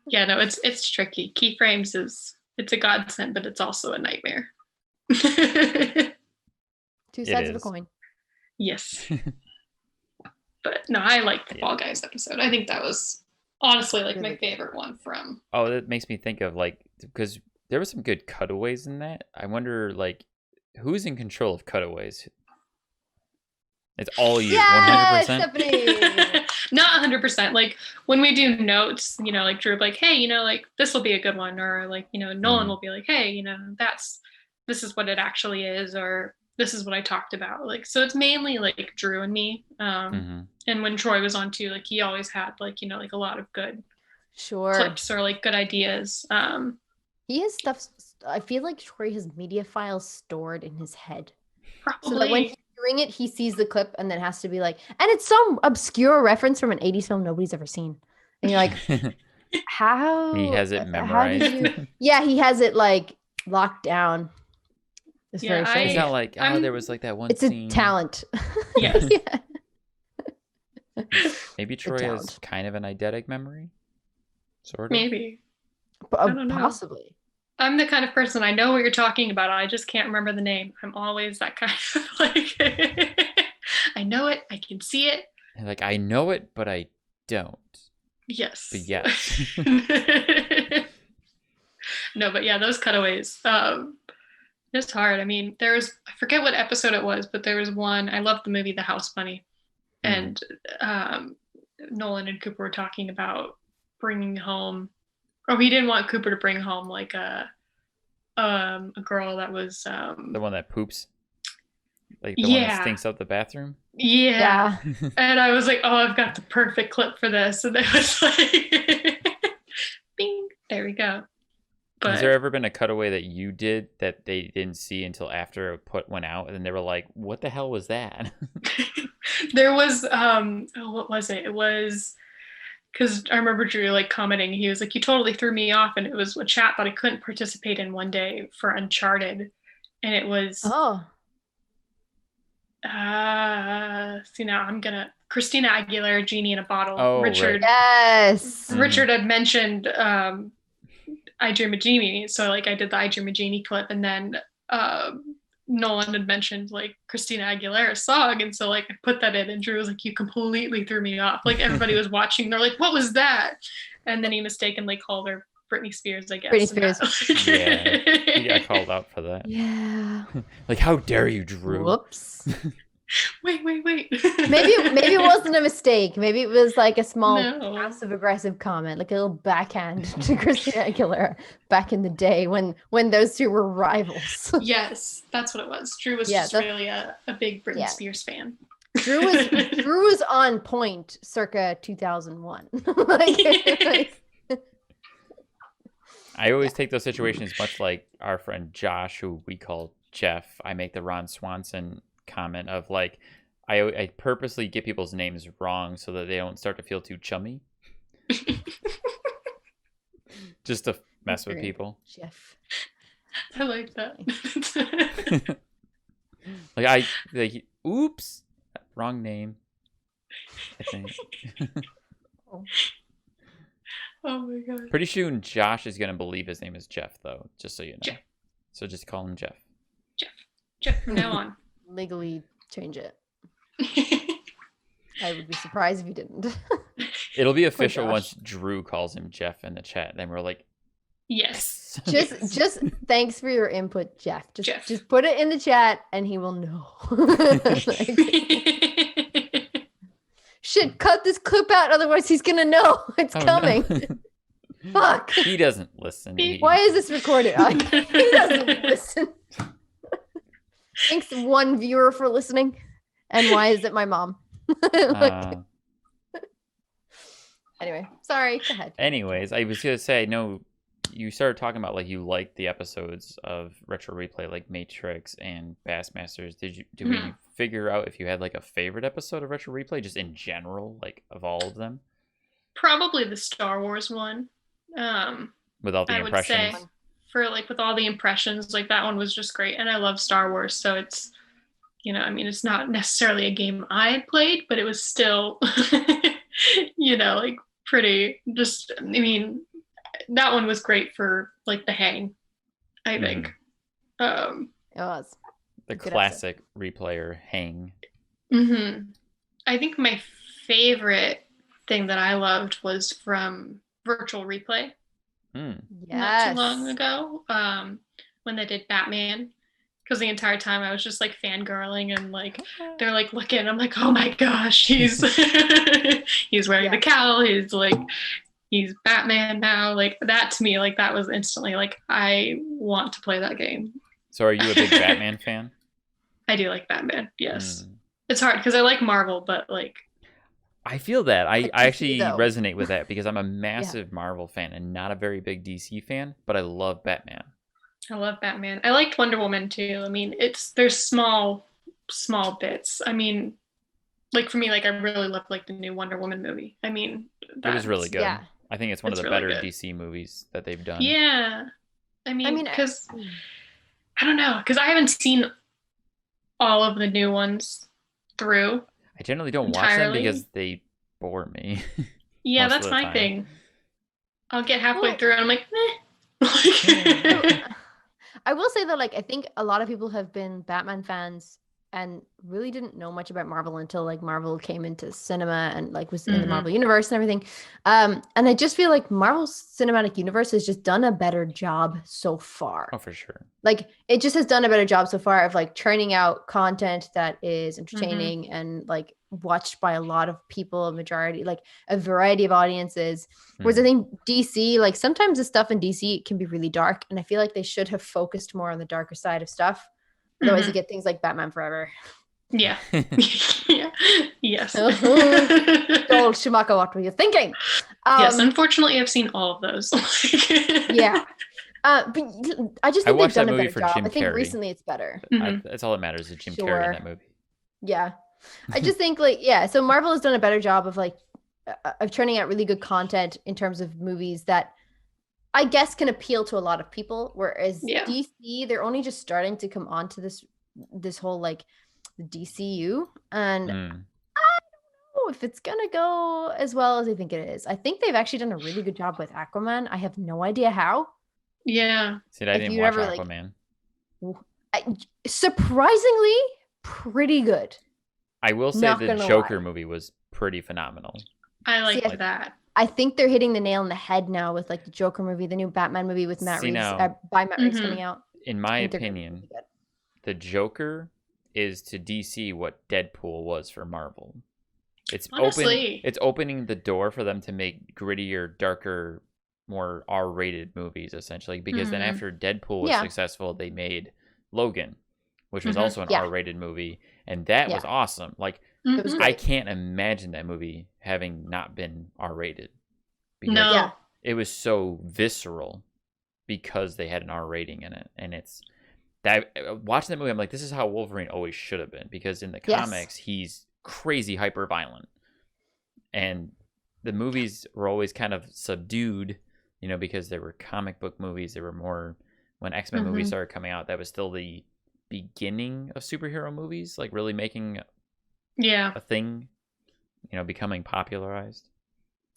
yeah, no, it's tricky. Keyframes it's a godsend, but it's also a nightmare. Two sides of a coin. Yes. But no, I liked the Fall Guys episode. I think that was honestly like my favorite one from. Oh, that makes me think of like, because there were some good cutaways in that. I wonder like who's in control of cutaways. It's all you, 100%. Stephanie. Not 100%. Like when we do notes, like Drew, like, hey, like this will be a good one, or like, Nolan will be like, hey, this is what it actually is, or this is what I talked about. Like, so it's mainly like Drew and me. And when Troy was on too, like he always had like, like a lot of good clips or like good ideas. He has stuff. I feel like Troy has media files stored in his head. Probably. So that when he's doing it, he sees the clip and then has to be like, and it's some obscure reference from an 80s film nobody's ever seen. And you're like, how? He has it memorized. Yeah, he has it like locked down. It's very strange. It's not like, there was like that one it's scene. It's a talent. Yes. Maybe Troy has kind of an eidetic memory. Sort of. Maybe. I don't know. Possibly. I'm the kind of person, I know what you're talking about. I just can't remember the name. I'm always that kind of like, I know it. I can see it. And like, I know it, but I don't. Yes. But yes. No, but yeah, those cutaways. It's hard. I mean, I forget what episode it was, but there was one. I loved the movie The House Bunny. And Nolan and Cooper were talking about bringing home. Oh, he didn't want Cooper to bring home like a girl that was the one that poops, like the one that stinks out the bathroom. Yeah. And I was like, oh, I've got the perfect clip for this, and it was like, bing, there we go. But has there ever been a cutaway that you did that they didn't see until after it went out, and they were like, "What the hell was that?" There was what was it? It was. Because I remember Drew like commenting, he was like, you totally threw me off. And it was a chat that I couldn't participate in one day for Uncharted. And it was, see, now I'm going to Christina Aguilera, Genie in a Bottle. Oh, Richard. right. Yes. Richard had mentioned I Dream of Jeannie, so like I did the I Dream of Jeannie clip, and then Nolan had mentioned like Christina Aguilera's song, and so like I put that in, and Drew was like, "You completely threw me off." Like everybody was watching, they're like, "What was that?" And then he mistakenly called her Britney Spears, I guess. Britney Spears. Yeah, he got called out for that. Yeah. Like, how dare you, Drew? Whoops. Wait. Maybe it wasn't a mistake. Maybe it was like a small No. passive aggressive comment, like a little backhand to Christina Aguilera back in the day when those two were rivals. Yes, that's what it was. Drew was just really a big Britney Spears fan. Drew was on point circa 2001. like, I always take those situations much like our friend Josh, who we call Jeff. I make the Ron Swanson comment of like, I purposely get people's names wrong so that they don't start to feel too chummy. Just to mess with people. Jeff. I like that. Oops, wrong name. I think. Oh my god. Pretty soon Josh is gonna believe his name is Jeff, though, just so you know. Jeff. So just call him Jeff. Jeff from now on. Legally change it. I would be surprised if you didn't. It'll be official once Drew calls him Jeff in the chat. Then we're like, yes. Just thanks for your input, Jeff. Jeff. Just put it in the chat and he will know. Shit, cut this clip out, otherwise he's gonna know it's coming. No. Fuck. He doesn't listen. Why is this recorded? He doesn't listen. Thanks, one viewer, for listening. And why is it my mom? Anyway, sorry. Go ahead. Anyways, I was gonna say, no, you started talking about like you liked the episodes of Retro Replay, like Matrix and Bassmasters. Do we figure out if you had like a favorite episode of Retro Replay, just in general, like of all of them? Probably the Star Wars one. With all the impressions. Would say for like with all the impressions, like that one was just great, and I love Star Wars, so it's, you know, I mean, it's not necessarily a game I had played, but it was still, you know, like pretty. Just, I mean, that one was great for like the hang, I think. It was the classic replayer hang. I think my favorite thing that I loved was from Virtual Replay. Not too long ago, when they did Batman, because the entire time I was just like fangirling, and like they're like looking, I'm like, oh my gosh, he's he's wearing the cowl, he's Batman now. Like that, to me, like that was instantly like, I want to play that game. So are you a big Batman fan? I do like Batman, yes. It's hard because I like Marvel, but like, I feel that. I actually resonate with that because I'm a massive Marvel fan and not a very big DC fan, but I love Batman. I love Batman. I liked Wonder Woman too. I mean, there's small bits. I mean, like for me, like I really loved like the new Wonder Woman movie. I mean, it was really good. Yeah. I think it's one of the better good DC movies that they've done. Yeah. I mean, because I don't know, because I haven't seen all of the new ones through. I generally don't watch them because they bore me. Yeah, that's my thing. I'll get halfway through and I'm like, meh. I will say that, like, I think a lot of people have been Batman fans and really didn't know much about Marvel until like Marvel came into cinema and like was in the Marvel universe and everything. And I just feel like Marvel's cinematic universe has just done a better job so far. Oh, for sure. Like it just has done a better job so far of like churning out content that is entertaining and like watched by a lot of people, a variety of audiences. Whereas I think DC, like sometimes the stuff in DC can be really dark, and I feel like they should have focused more on the darker side of stuff. Otherwise, you get things like Batman Forever. Yeah. Yeah. Yes. Old Schumacher, what were you thinking? Yes, unfortunately, I've seen all of those. Yeah. But I just think they've done a better job. Jim I think Carrey. recently it's better. That's all that matters is Jim Carrey in that movie. Yeah. I just think so Marvel has done a better job of like of churning out really good content in terms of movies that I guess can appeal to a lot of people, whereas DC, they're only just starting to come onto this whole like the DCU, and I don't if it's gonna go as well as I think it is. I think they've actually done a really good job with Aquaman. I have no idea how. Yeah. See, I didn't watch Aquaman. Surprisingly, pretty good. I will say the Joker movie was pretty phenomenal. I like that. I think they're hitting the nail on the head now with like the Joker movie, the new Batman movie with Matt Reeves, by Matt Reeves coming out. In my opinion, the Joker is to DC what Deadpool was for Marvel. It's opening the door for them to make grittier, darker, more R-rated movies, essentially. Because then after Deadpool was successful, they made Logan, which was also an R-rated movie, and that was awesome. Like, I can't imagine that movie having not been R-rated. No. It was so visceral because they had an R rating in it, and it's that watching that movie, I'm like, this is how Wolverine always should have been, because in the comics he's crazy hyper violent, and the movies were always kind of subdued, you know, because there were comic book movies. There were more when X-Men movies started coming out. That was still the beginning of superhero movies, like really making a thing, you know, becoming popularized.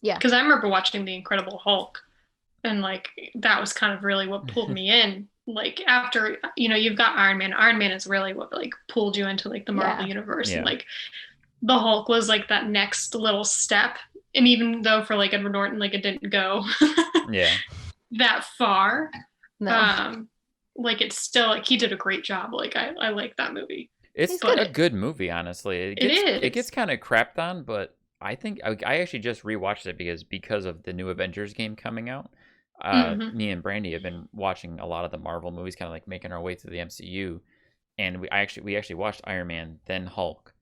Yeah, because I remember watching The Incredible Hulk, and like that was kind of really what pulled me in. Like after, you know, you've got Iron Man. Iron Man is really what like pulled you into like the Marvel universe, and like the Hulk was like that next little step. And even though for like Edward Norton, like it didn't go that far, like it's still like he did a great job. Like I like that movie. It's a good movie, honestly. It gets kind of crapped on, but I think I actually just rewatched it because of the new Avengers game coming out. Me and Brandy have been watching a lot of the Marvel movies, kind of like making our way through the MCU, and we actually watched Iron Man, then Hulk,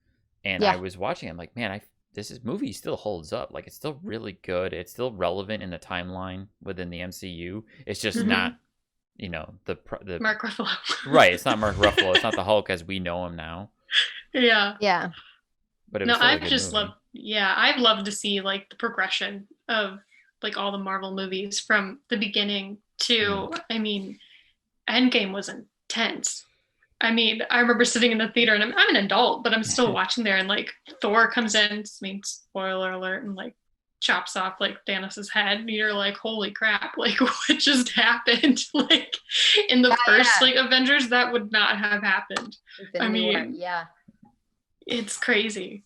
and I was watching. I'm like, man, this movie still holds up. Like, it's still really good. It's still relevant in the timeline within the MCU. It's just not, you know, the Mark Ruffalo. Right. It's not Mark Ruffalo. It's not the Hulk as we know him now. Yeah. But it was still I've just loved. Yeah, I've loved to see like the progression of like all the Marvel movies from the beginning to. I mean, Endgame was intense. I mean, I remember sitting in the theater, and I'm an adult, but I'm still watching there, and like Thor comes in, I mean, spoiler alert, and like chops off like Thanos' head, and you're like, holy crap, like what just happened? Like in the first like Avengers, that would not have happened. I mean, it's crazy.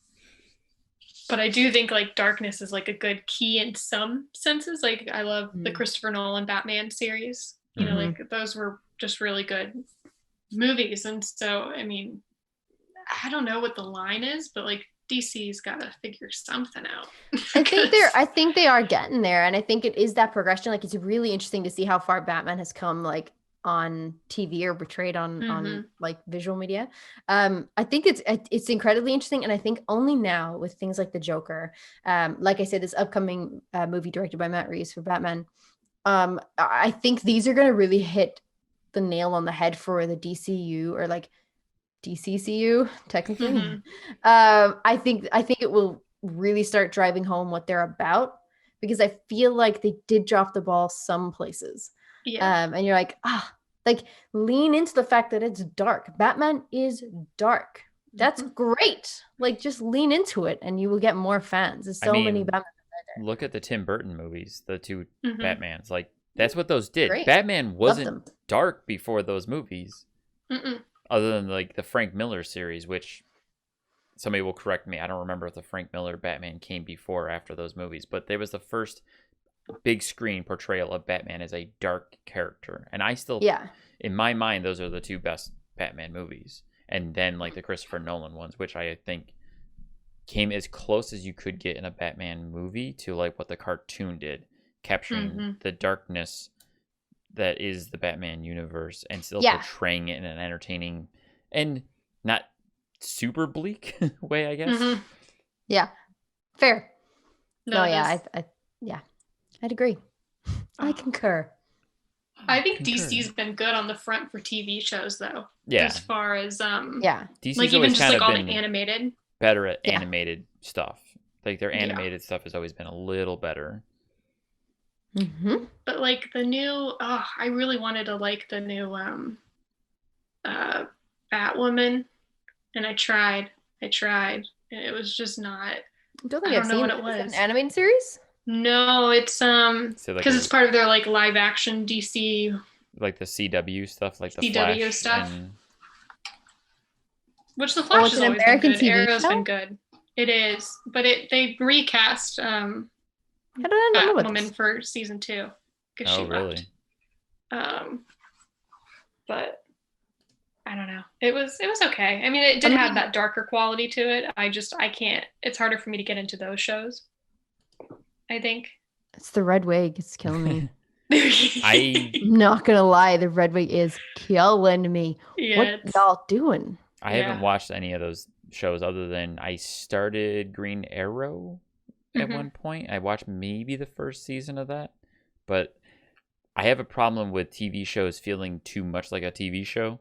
But I do think like darkness is like a good key in some senses. Like I love the Christopher Nolan Batman series. You know, like those were just really good movies. And so, I mean, I don't know what the line is, but like DC's got to figure something out. I think they are getting there, and I think it is that progression. Like, it's really interesting to see how far Batman has come, like on TV or portrayed on like visual media. I think it's incredibly interesting, and I think only now with things like the Joker, like I said, this upcoming movie directed by Matt Reeves for Batman, I think these are going to really hit the nail on the head for the DCU, or like DCCU technically. I think it will really start driving home what they're about, because I feel like they did drop the ball some places. And you're like, like lean into the fact that it's dark. Batman is dark. That's great. Like, just lean into it and you will get more fans. There's many Batman out there. Look at the Tim Burton movies, the two Batmans. Like, that's what those did. Great. Batman wasn't dark before those movies. Other than like the Frank Miller series, which somebody will correct me. I don't remember if the Frank Miller Batman came before or after those movies, but there was the first big screen portrayal of Batman as a dark character. And I still, in my mind, those are the two best Batman movies. And then like the Christopher Nolan ones, which I think came as close as you could get in a Batman movie to like what the cartoon did, capturing the darkness that is the Batman universe and still portraying it in an entertaining and not super bleak way, I guess. Yeah, fair. I'd agree. I concur. I think DC's been good on the front for TV shows, though. Yeah. As far as DC's like even just like all the animated. Better at animated stuff. Like their animated stuff has always been a little better. But like the new, I really wanted to like the new Batwoman, and I tried, and it was just not. I don't I think don't I've know seen what it. it was. Is it an animated series? No, it's because it's part of their like live action DC, like the CW stuff, like the CW Flash stuff. and which the Flash it's has an always American been good. TV Arrow's show? been good. It is, but they recast How did I not know about Batwoman this? for season 2 because she really? left. But I don't know. It was okay. I mean, it did have that darker quality to it. I can't. It's harder for me to get into those shows, I think. It's the red wig. It's killing me. I'm not gonna lie, the red wig is killing me. Yeah, what y'all doing? I haven't watched any of those shows other than I started Green Arrow at one point. I watched maybe the first season of that, but I have a problem with TV shows feeling too much like a TV show.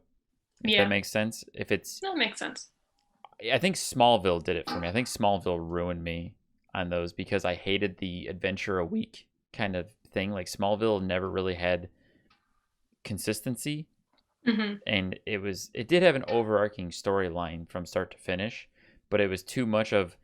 If that makes sense. That makes sense. I think Smallville did it for me. I think Smallville ruined me on those because I hated the adventure a week kind of thing. Like Smallville never really had consistency. And it did have an overarching storyline from start to finish, but it was too much of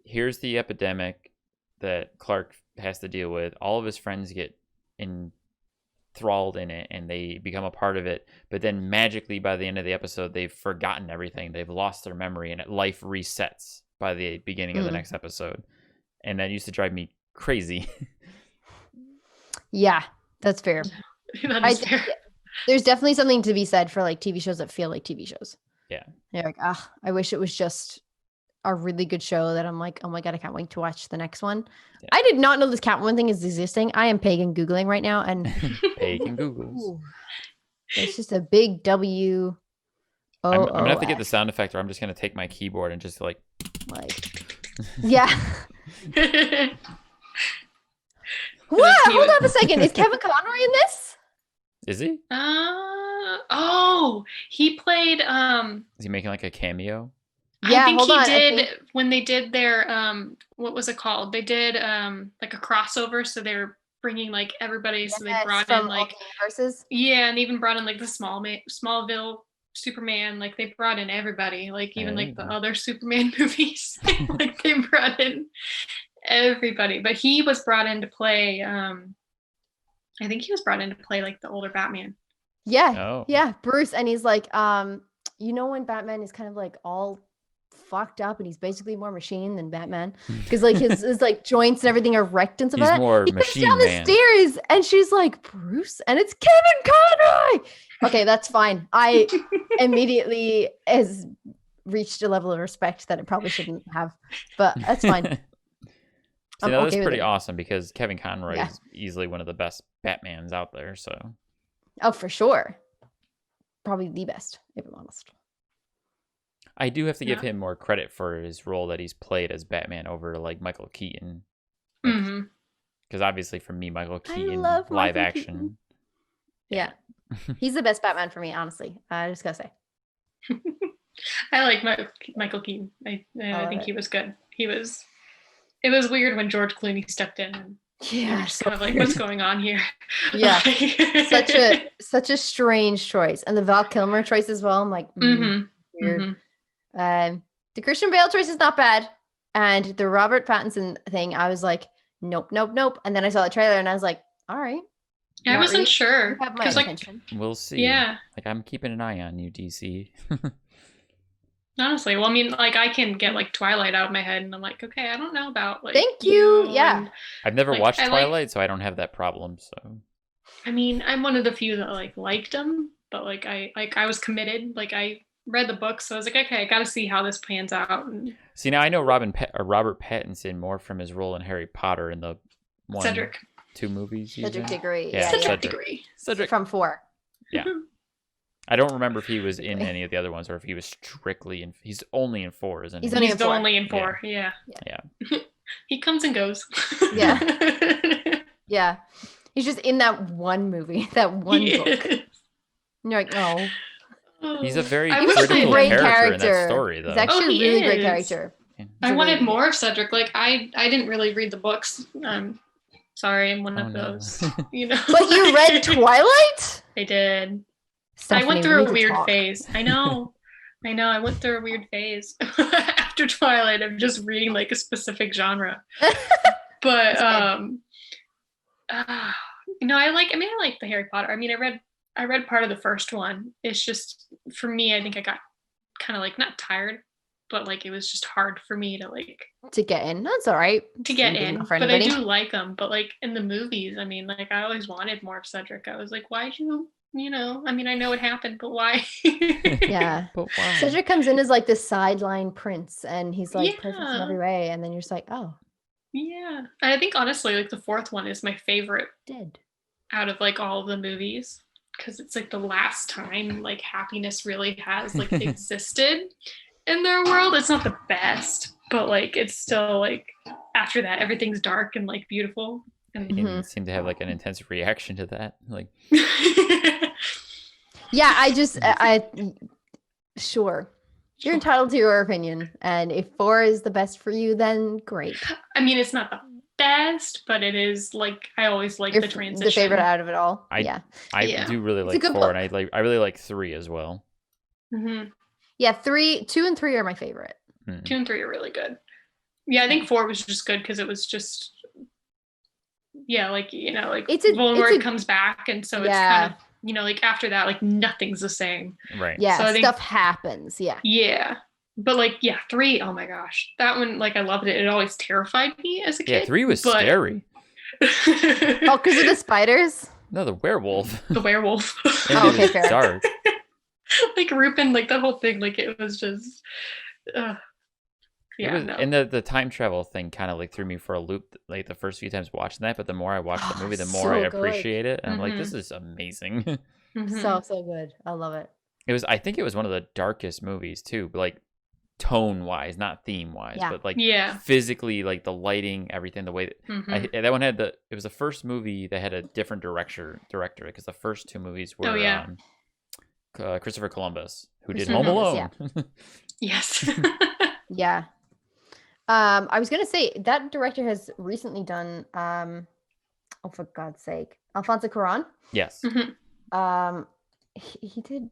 here's the epidemic that Clark has to deal with. All of his friends get enthralled in it and they become a part of it, but then magically by the end of the episode they've forgotten everything. They've lost their memory and life resets by the beginning of the next episode. And that used to drive me crazy. Yeah, that's fair. That is fair. There's definitely something to be said for like TV shows that feel like TV shows. Yeah. You're like, I wish it was just a really good show that I'm like, oh my God, I can't wait to watch the next one. Yeah. I did not know this Catwoman thing is existing. I am Pagan Googling right now. And Pagan Googles. It's just a big W. I'm going to have to get the sound effect or I'm just going to take my keyboard and just like. Yeah. What? Hold on a second. Is Kevin Conroy in this? Is he? He played Is he making like a cameo? Yeah, I think he did when they did their what was it called? They did like a crossover, so they were bringing like everybody, so they brought in like versus. Yeah, and even brought in like the Smallville Superman, like they brought in everybody, like even like the other Superman movies. Like they brought in everybody. But he was brought in to play I think he was brought in to play like the older Batman. Yeah. Yeah. Bruce. And he's like, when Batman is kind of like all fucked up and he's basically more machine than Batman. Because like his like joints and everything are wrecked and stuff like that. More he machine comes down man. the stairs and she's like, Bruce, and it's Kevin Conroy. Okay, that's fine. I immediately has reached a level of respect that it probably shouldn't have. But that's fine. So that's pretty awesome because Kevin Conroy is easily one of the best Batmans out there. So, for sure, probably the best, if I'm honest. I do have to give him more credit for his role that he's played as Batman over like Michael Keaton. Because obviously, for me, Michael Keaton live action. Yeah, he's the best Batman for me. Honestly, I just gotta say. I like Michael Keaton. I think he was good. It was weird when George Clooney stepped in. And just kind of like, what's going on here? Yeah, such a strange choice, and the Val Kilmer choice as well. I'm like, weird. The Christian Bale choice is not bad, and the Robert Pattinson thing, I was like, nope. And then I saw the trailer, and I was like, all right. I wasn't sure. Have my attention. We'll see. Yeah, like I'm keeping an eye on you, DC. Honestly, well, I mean, like I can get like Twilight out of my head, and I'm like, okay, I don't know about like. Thank you. Yeah, I've never watched Twilight, so I don't have that problem. So. I mean, I'm one of the few that like liked them, but like I was committed. Like I read the book, so I was like, okay, I got to see how this pans out. And... See, now I know Robert Pattinson more from his role in Harry Potter in the Cedric. 2 movies. Cedric Diggory. Yeah, Cedric Diggory. Cedric from 4. Yeah. I don't remember if he was in any of the other ones or if he was strictly in. He's only in 4, isn't he? He's only in 4. Yeah. He comes and goes. Yeah. Yeah. He's just in that one movie, that one book. And you're like, no. He's a very critical character in that story, though. He's actually a really great character. I wanted more of Cedric. Like I didn't really read the books. Sorry, I'm one of those. But you read Twilight? I did. Stephanie, I went through a weird phase. I know. I went through a weird phase after Twilight of just reading like a specific genre. But I like the Harry Potter. I mean, I read part of the first one. It's just, for me, I think I got kind of like not tired, but like it was just hard for me to like to get in. That's all right. To get in, but I do like them. But like in the movies, I mean, like I always wanted more of Cedric. I was like, why'd you? I mean, I know it happened, but why? Yeah. But why? Cedric comes in as like the sideline prince, and he's like perfect in every way, and then you're just like, oh. Yeah. And I think honestly, like the fourth one is my favorite Dead. out of like all of the movies, because it's like the last time like happiness really has like existed in their world. It's not the best, but like it's still like after that everything's dark and like beautiful. And you seem to have like an intense reaction to that, like. Yeah, sure. You're entitled to your opinion, and if 4 is the best for you, then great. I mean, it's not the best, but it is like I always like the transition. The favorite out of it all. I do really like 4, and I really like 3 as well. Mm-hmm. Yeah, 2 and 3 are my favorite. 2 and 3 are really good. Yeah, I think 4 was just good because it was just, like Voldemort comes back, and so it's kind of, like after that, like nothing's the same. Right. Yeah, so stuff happens. Yeah. Yeah. But like, 3, oh my gosh. That one, like I loved it. It always terrified me as a kid. Yeah, 3 was scary. Oh, because of the spiders? No, the werewolf. The werewolf. Oh, okay, fair. Dark. Like Rupin, like the whole thing, like it was just And the time travel thing kind of like threw me for a loop, like the first few times watching that, but the more I watch the movie, the more I appreciate it. And I'm like, this is amazing. So good. I love it. I think it was one of the darkest movies too, like tone wise, not theme wise, but like physically, like the lighting, everything, the way that that one it was the first movie that had a different director, because the first 2 movies were Christopher Columbus, who did Home Alone. Yes. Yeah. I was gonna say that director has recently done for God's sake, Alfonso Cuarón. Yes. He did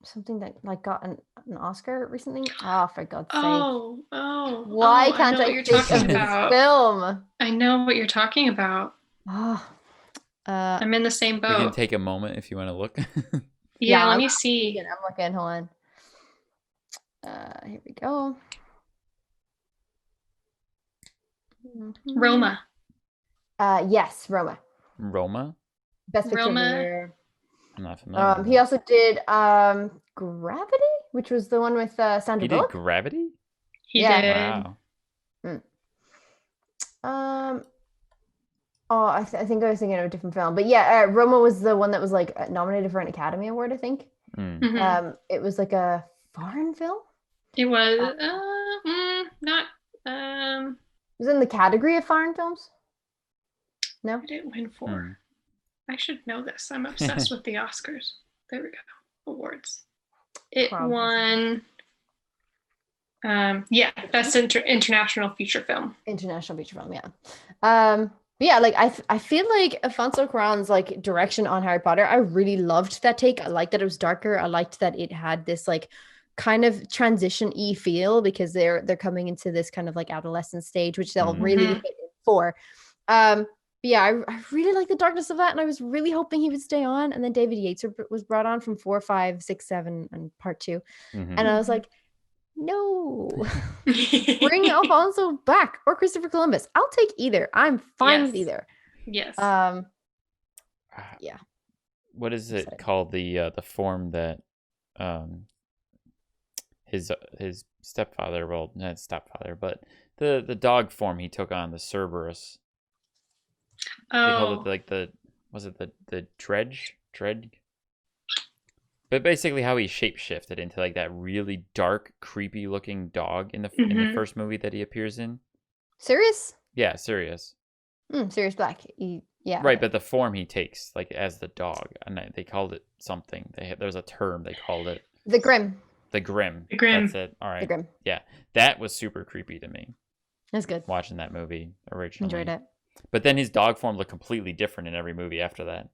something that like got an Oscar recently. Oh, for God's sake! Why can't I think of this film? I know what you're talking about. Oh, I'm in the same boat. We can take a moment if you want to look. Yeah, let me see. I'm looking. Hold on. Here we go. Roma. Yes, Roma. Roma? Best Picture of the Year. I'm not familiar. He also did Gravity, which was the one with Sandra Bullock. He did Gravity? He did. Wow. I think I was thinking of a different film, but yeah, Roma was the one that was like nominated for an Academy Award, I think. It was like a foreign film. It was not. It was in the category of foreign films. No, what did it win for? I should know this. I'm obsessed with the Oscars. There we go. Awards. It won. Best international feature film. International feature film, yeah. Yeah, like I feel like Alfonso Cuarón's like direction on Harry Potter, I really loved that take. I liked that it was darker. I liked that it had this like kind of transition-y feel because they're coming into this kind of like adolescent stage, which they'll really hit it for. But yeah, I really like the darkness of that, and I was really hoping he would stay on. And then David Yates was brought on from 4, 5, 6, 7, and part 2, and I was like, no, bring Alfonso back or Christopher Columbus. I'll take either. I'm fine with either. Yes. Yeah. What is it called? The form that his stepfather, well, not stepfather, but the dog form he took on, the Cerberus. They called it like the dredge? But basically how he shapeshifted into like that really dark, creepy looking dog in the first movie that he appears in. Sirius? Yeah, Sirius. Sirius Black. Yeah. Right, but the form he takes like as the dog, and they called it something. There's a term they called it. The Grim. The Grim. That's it. All right. The Grim. Yeah, that was super creepy to me. That's good. Watching that movie originally. Enjoyed it. But then his dog form looked completely different in every movie after that.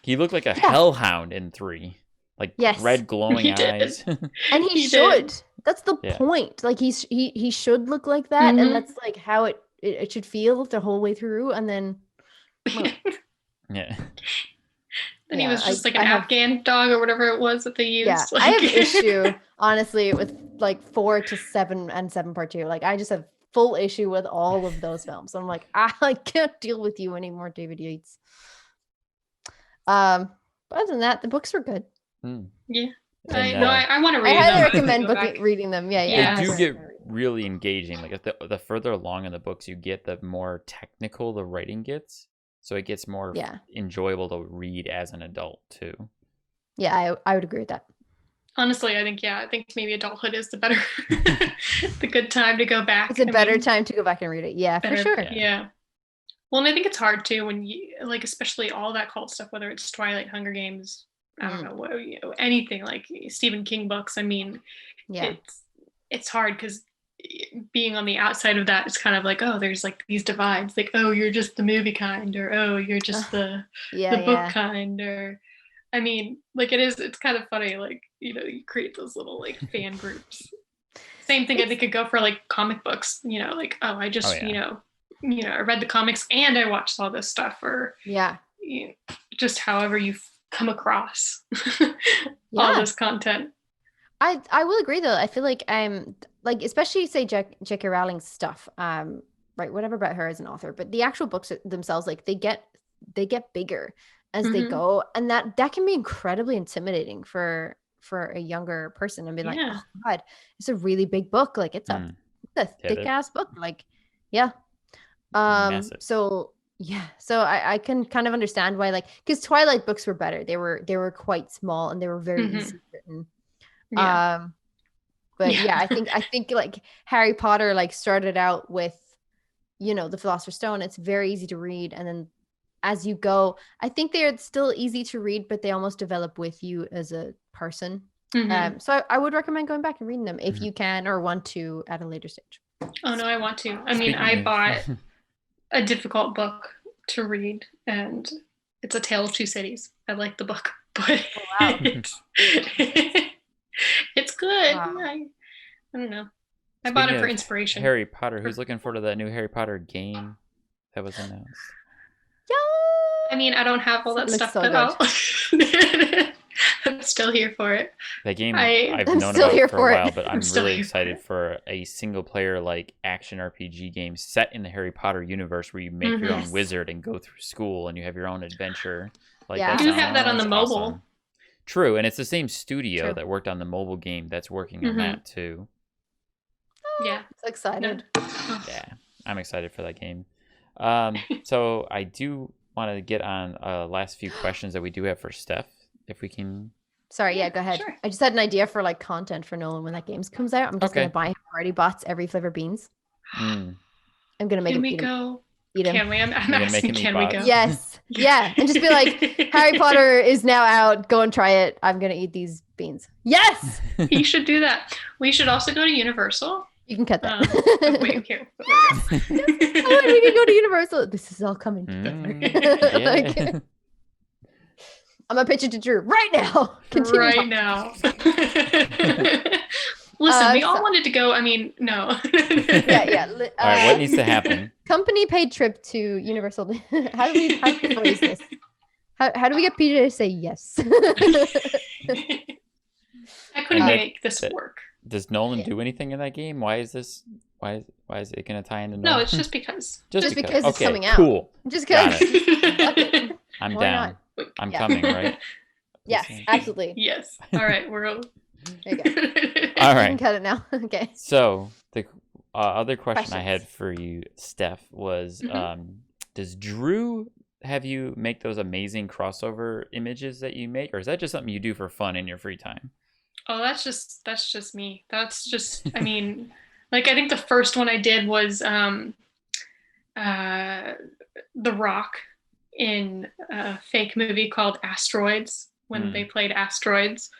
He looked like a hellhound in 3. Like red glowing eyes. And he should. That's the point. Like he should look like that, and that's like how it should feel the whole way through. And then, yeah. And he was just like an Afghan dog or whatever it was that they used. Yeah, like... I have issue honestly with like 4 to 7 and 7 Part 2. Like I just have full issue with all of those films. I'm like, I can't deal with you anymore, David Yates. But other than that, the books were good. Yeah. I want to read them. I highly recommend reading them. Yeah. They do get really engaging. Like the further along in the books you get, the more technical the writing gets. So it gets more enjoyable to read as an adult too. Yeah, I would agree with that. Honestly, I think maybe adulthood is the better, the good time to go back. It's a better time to go back and read it. Yeah, for sure. Yeah. Well, and I think it's hard too when you like, especially all that cult stuff, whether it's Twilight, Hunger Games, I don't know, anything like Stephen King books. I mean, it's hard because being on the outside of that, it's kind of like, oh, there's like these divides, like, oh, you're just the movie kind, or oh, you're just the book kind, or I mean, like it's kind of funny, like, you create those little like fan groups. Same thing I think could go for like comic books, like, oh, I just I read the comics and I watched all this stuff, or just however you've come across all this content. I will agree though. I feel like I'm like, especially say J.K. Rowling's stuff, right? Whatever about her as an author, but the actual books themselves, like they get bigger as they go, and that can be incredibly intimidating for a younger person and be like, oh God, it's a really big book. Like it's a thick ass book. Like, so I can kind of understand why, like, because Twilight books were better. They were quite small and they were very easy written. I think like Harry Potter like started out with the Philosopher's Stone. It's very easy to read, and then as you go, I think they're still easy to read, but they almost develop with you as a person. So I would recommend going back and reading them if you can or want to at a later stage. Oh no, I want to. I mean, I bought a difficult book to read, and it's A Tale of Two Cities. I like the book, but it's good. Wow. I don't know. I bought it for inspiration. Harry Potter. Who's looking forward to that new Harry Potter game that was announced? I mean, I don't have all that stuff at all. I'm still here for it. That game I've known about for a while, but I'm really excited for a single player like action RPG game set in the Harry Potter universe where you make your own wizard and go through school and you have your own adventure. Like you do have that on the mobile. Awesome. True, and it's the same studio that worked on the mobile game that's working on that too. Yeah, it's excited. Yeah, I'm excited for that game. So I do want to get on last few questions that we do have for Steph, if we can. Sorry, go ahead. Sure. I just had an idea for like content for Nolan when that game comes out. I'm just gonna buy him already bots every flavor beans. I'm gonna make him eat them. Can we? I'm asking, can we go? Yes. Yeah. And just be like, Harry Potter is now out. Go and try it. I'm going to eat these beans. Yes. You should do that. We should also go to Universal. You can cut that. Wait, here. We can go to Universal. This is all coming together. I'm going to pitch it to Drew right now. Right now. Listen, we all wanted to go. I mean, no. All right, what needs to happen? Company paid trip to Universal. How do we phrase this? How do we get PJ to say yes? I couldn't make this work. Does Nolan do anything in that game? Why is this? Why is it going to tie into Nolan? No, it's just because. Just because it's coming out. Cool. Just because. I'm down. I'm coming, right? Yes, absolutely. Yes. All right, we're over. There you go. All right. You can cut it now. Okay. So the other question I had for you, Steph, was does Drew have you make those amazing crossover images that you make, or is that just something you do for fun in your free time? Oh, that's just me. That's just, I mean, like I think the first one I did was The Rock in a fake movie called Asteroids when they played Asteroids.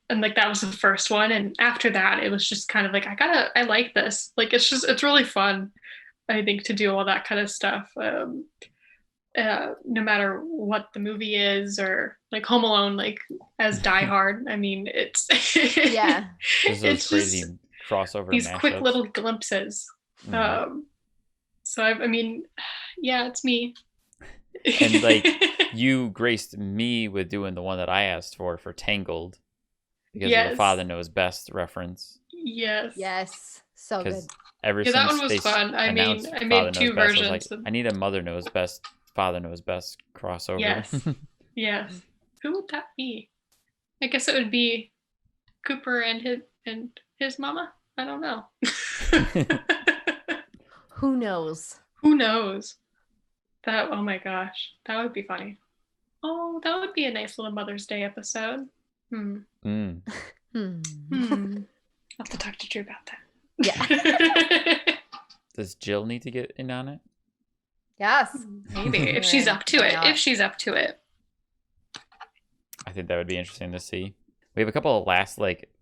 And like that was the first one, and after that it was just kind of like I like this, like it's really fun, I think, to do all that kind of stuff, no matter what the movie is, or like Home Alone, like as Die Hard. I mean, it's yeah, it's crazy crossover. These mashups. quick little glimpses. So I mean, yeah, it's me. And like you graced me with doing the one that I asked for Tangled because of the Father Knows Best reference. Yes, so good. Ever since that one was fun. I mean, I made 2 versions. I need a Mother Knows Best, Father Knows Best crossover. Yes. Who would that be? I guess it would be Cooper and his mama. I don't know. Who knows? That, oh my gosh, that would be funny. Oh, that would be a nice little Mother's Day episode. I'll have to talk to Drew about that. Yeah. Does Jill need to get in on it? Yes. Maybe. If she's up to it. I think that would be interesting to see. We have a couple of last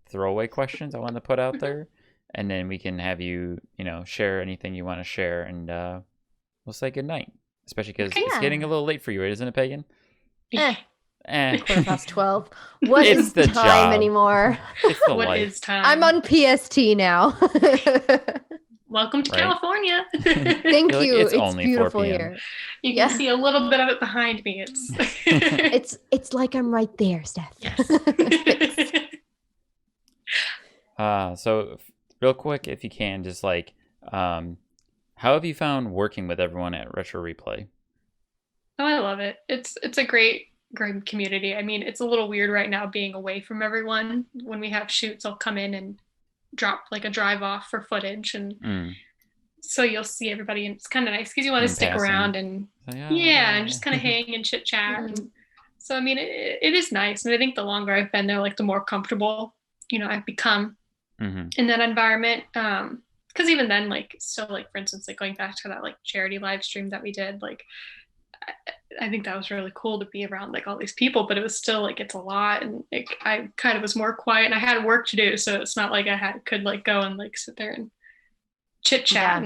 throwaway questions I want to put out there, and then we can have you, share anything you want to share, and we'll say goodnight. Especially because it's getting a little late for you, isn't it, Pagan? 12:15. What is the time job. Anymore? It's the What life. is time? I'm on PST now. Welcome to California. Thank you. It's It's only beautiful 4 p.m. here. You can see a little bit of it behind me. It's like I'm right there, Steph. Yes. So real quick, if you can, just how have you found working with everyone at Retro Replay? Oh, I love it. It's a great community. I mean, it's a little weird right now being away from everyone. When we have shoots, I'll come in and drop a drive off for footage, and so you'll see everybody, and it's kind of nice because you want to stick around and and just kind of hang and chit chat. And so I mean, it is nice, and I think the longer I've been there, the more comfortable I've become in that environment. Because even then, still for instance, going back to that charity live stream that we did, I think that was really cool to be around all these people, but it was still it's a lot, and I kind of was more quiet, and I had work to do, so it's not like I could go and sit there and chit chat,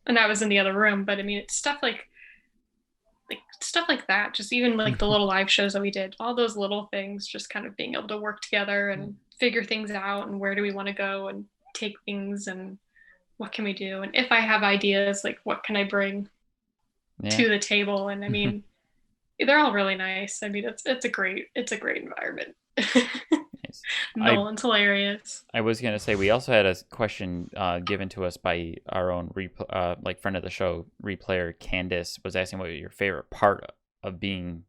and I was in the other room. But I mean, it's stuff stuff like that, just even the little live shows that we did, all those little things, just kind of being able to work together and figure things out, and where do we want to go and take things, and what can we do, and if I have ideas, what can I bring to the table. And I mean, they're all really nice. I mean, it's a great environment. Nice. Nolan's hilarious. I was gonna say, we also had a question given to us by our own friend of the show, replayer Candace, was asking what your favorite part of being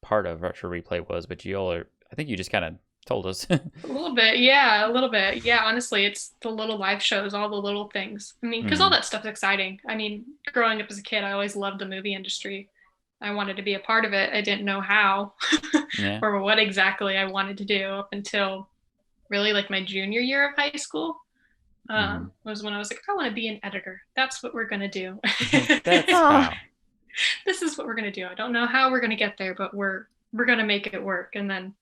part of Retro Replay was, but I think you just kind of told us. a little bit. Yeah. Honestly, it's the little live shows, all the little things. I mean, because all that stuff's exciting. I mean, growing up as a kid, I always loved the movie industry. I wanted to be a part of it. I didn't know how or what exactly I wanted to do up until really my junior year of high school. Was when I was I want to be an editor. That's what we're going to do. This is what we're going to do. I don't know how we're going to get there, but we're going to make it work. And then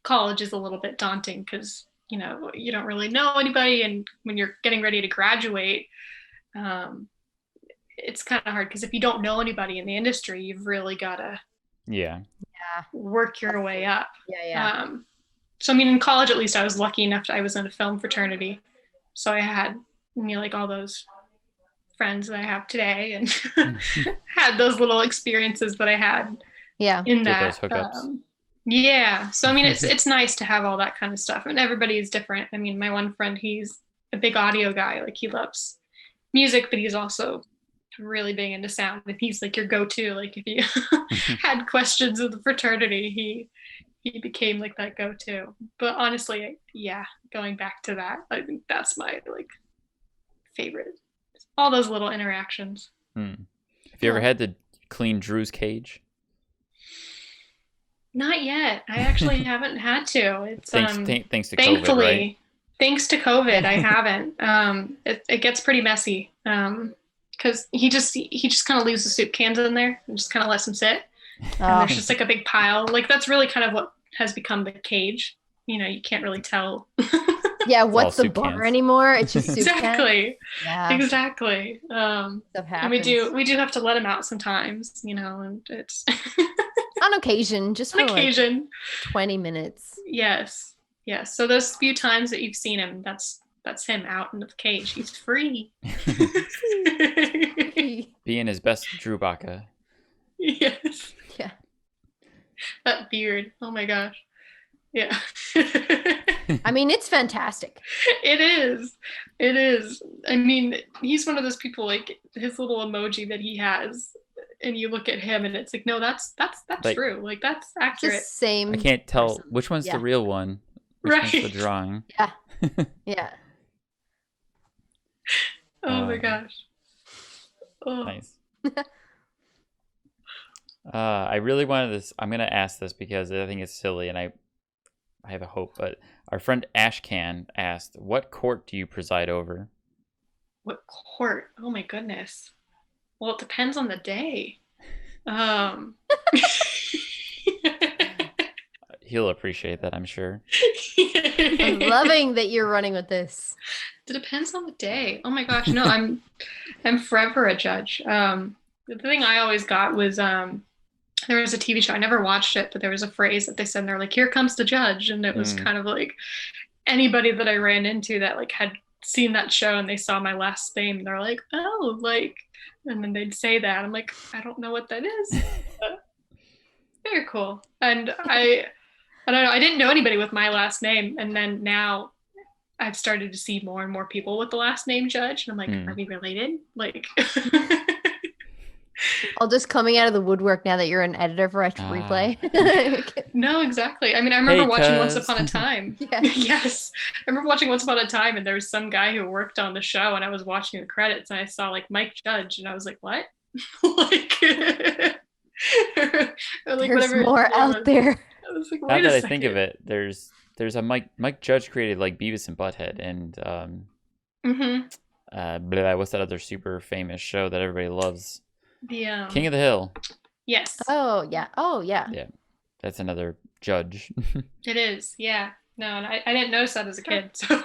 college is a little bit daunting because you don't really know anybody, and when you're getting ready to graduate, it's kind of hard because if you don't know anybody in the industry, you've really got to work your way up. So I mean, in college at least, I was lucky enough I was in a film fraternity, so I had all those friends that I have today, and had those little experiences that I had in that. Those hookups. So I mean, it's nice to have all that kind of stuff, and everybody is different. I mean, my one friend, he's a big audio guy. He loves music, but he's also really big into sound. And he's your go-to. If you had questions of the fraternity, he became that go-to. But honestly, going back to that, I think that's my favorite. All those little interactions. Have you ever had to clean Drew's cage? Not yet. I actually haven't had to. It's thanks to thankfully, COVID, right? Thanks to COVID, I haven't. It gets pretty messy because he just kind of leaves the soup cans in there and just kind of lets them sit. And there's just a big pile. That's really kind of what has become the cage. You can't really tell. Yeah, what's the bar cans anymore? It's just soup exactly. Cans. Yeah, exactly. And we do have to let him out sometimes. And it's. on occasion, just on for occasion, like 20 minutes. Yes. So those few times that you've seen him, that's him out in the cage. He's free. Being his best Drubaka. Yes. Yeah. That beard. Oh my gosh. Yeah. I mean, it's fantastic. It is. I mean, he's one of those people, like his little emoji that he has, and you look at him and it's like, no, that's like, true. Like that's accurate. Same. I can't tell which one's the real one. Which one's the drawing. Yeah. Yeah. Oh my gosh. Oh. Nice. I really wanted this. I'm gonna ask this because I think it's silly, and I have a hope. But our friend Ashcan asked, "What court do you preside over?" What court? Oh my goodness. Well, it depends on the day. He'll appreciate that, I'm sure. I'm loving that you're running with this. It depends on the day. Oh my gosh, no, I'm forever a judge. The thing I always got was there was a TV show, I never watched it, but there was a phrase that they said, and they're like, "Here comes the judge," and it was kind of like anybody that I ran into that like had seen that show and they saw my last name, they're like, "Oh," like, and then they'd say that. I'm like, I don't know what that is. But very cool. And I don't know, I didn't know anybody with my last name, and then now I've started to see more and more people with the last name Judge, and I'm like, are we related? Like, all just coming out of the woodwork now that you're an editor for Replay. No, exactly. I mean, I remember watching Once Upon a Time. Yes, I remember watching Once Upon a Time, and there was some guy who worked on the show, and I was watching the credits, and I saw like Mike Judge, and I was like, what? Like, like there's more out there. I was like, now that I think of it, there's a Mike Judge created like Beavis and Butthead and what's that other super famous show that everybody loves? The King of the Hill. Yes. Oh yeah. Yeah, that's another judge. It is. Yeah. No, and I didn't notice that as a kid. So,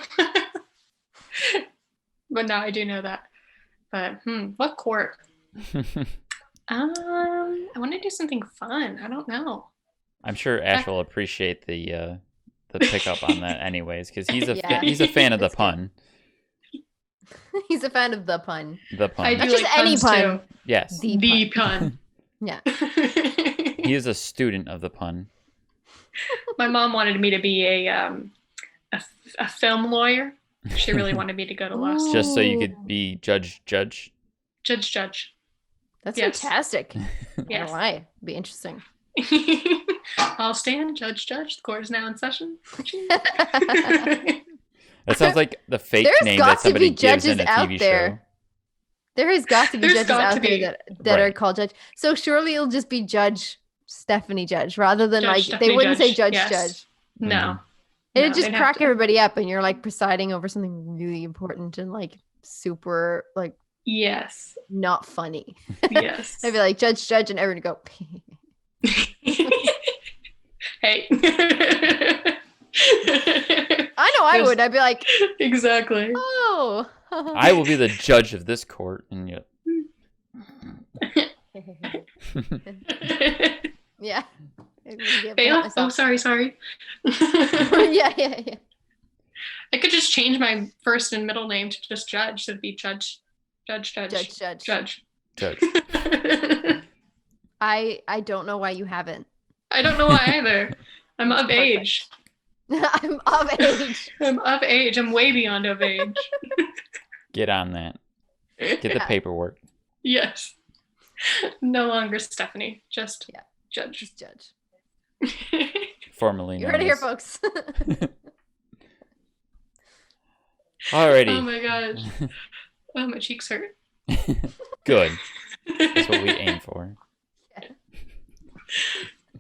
but now I do know that. But what court? I want to do something fun. I don't know. I'm sure Ash will appreciate the pickup on that, anyways, because he's a fan of the pun. He's a fan of the pun. The pun. I do. Not just like any pun. too. Yes. The pun. Yeah. He is a student of the pun. My mom wanted me to be a film lawyer. She really wanted me to go to law school. Just so you could be judge. That's fantastic. Yes. I don't know why. It'd be interesting. I'll stand, judge. The court is now in session. That sounds like the fake name that somebody gives in a TV show. There has got to be judges out there that are called Judge. So surely it'll just be Judge Stephanie Judge rather than Judge like they wouldn't say Judge yes. Judge. No. It'd just crack everybody up, and you're like presiding over something really important and like super like not funny. Yes. I'd be like Judge, and everyone would go. Hey. I know I would. I'd be like, exactly. Oh. I will be the judge of this court, and yet. Yeah. Bailiff? Oh, sorry. Yeah. I could just change my first and middle name to just Judge. So it'd be Judge. I don't know why you haven't. I don't know why either. I'm of age. I'm of age. I'm way beyond of age. Get on that. Get the paperwork. Yes. No longer Stephanie. Just Judge. Just Judge. Formerly known. You heard it here, folks. Alrighty. Oh my gosh. Oh, my cheeks hurt. Good. That's what we aim for. Yeah.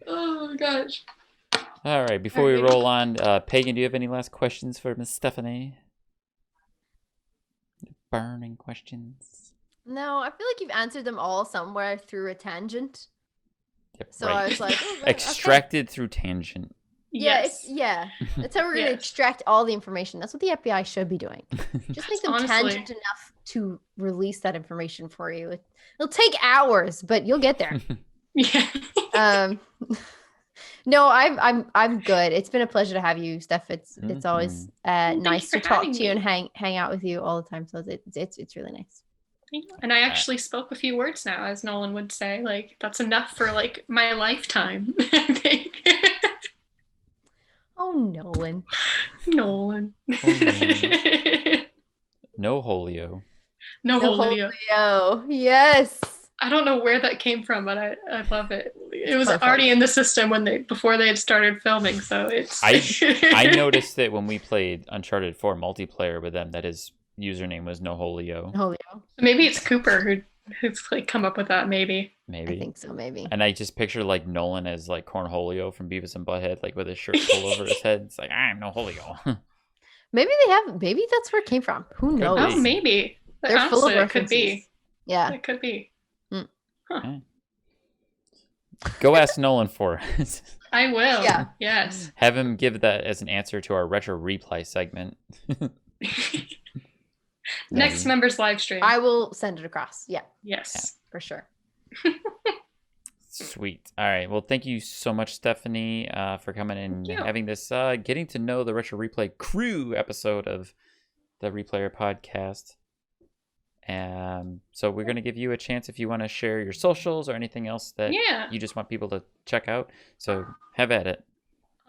Oh my gosh. All right. Before we roll on, Pagan, do you have any last questions for Miss Stephanie? Burning questions. No, I feel like you've answered them all somewhere through a tangent. Yep, so right. I was like, extracted through tangent. Yes. That's how we're going to extract all the information. That's what the FBI should be doing. Just make them tangent enough to release that information for you. It'll take hours, but you'll get there. Yeah. No, I'm good. It's been a pleasure to have you, Steph. It's always nice to talk to you and hang out with you all the time. So it's really nice. And I actually spoke a few words now, as Nolan would say. Like, that's enough for like my lifetime, I think. Oh, Nolan. Nolan. No Holio. No Holio. Yes. I don't know where that came from, but I love it. It was already in the system before they had started filming, so it's. I noticed that when we played Uncharted 4 multiplayer with them, that his username was No Holio. Maybe it's Cooper who's like come up with that. Maybe. I think so. Maybe. And I just picture like Nolan as like Cornholio from Beavis and Butthead, like with his shirt pulled over his head. It's like, I'm No Holio. Maybe that's where it came from. Who knows? Oh, maybe. They're honestly, full of references. It could be. Yeah. It could be. Huh. Go ask Nolan for it. I will. Yeah. Yes. Have him give that as an answer to our retro replay segment. Next members live stream. I will send it across. Yeah. Yes. For sure. Sweet. All right. Well, thank you so much, Stephanie, for coming and having this getting to know the retro replay crew episode of the Replayer Podcast. So we're going to give you a chance if you want to share your socials or anything else that you just want people to check out. So have at it.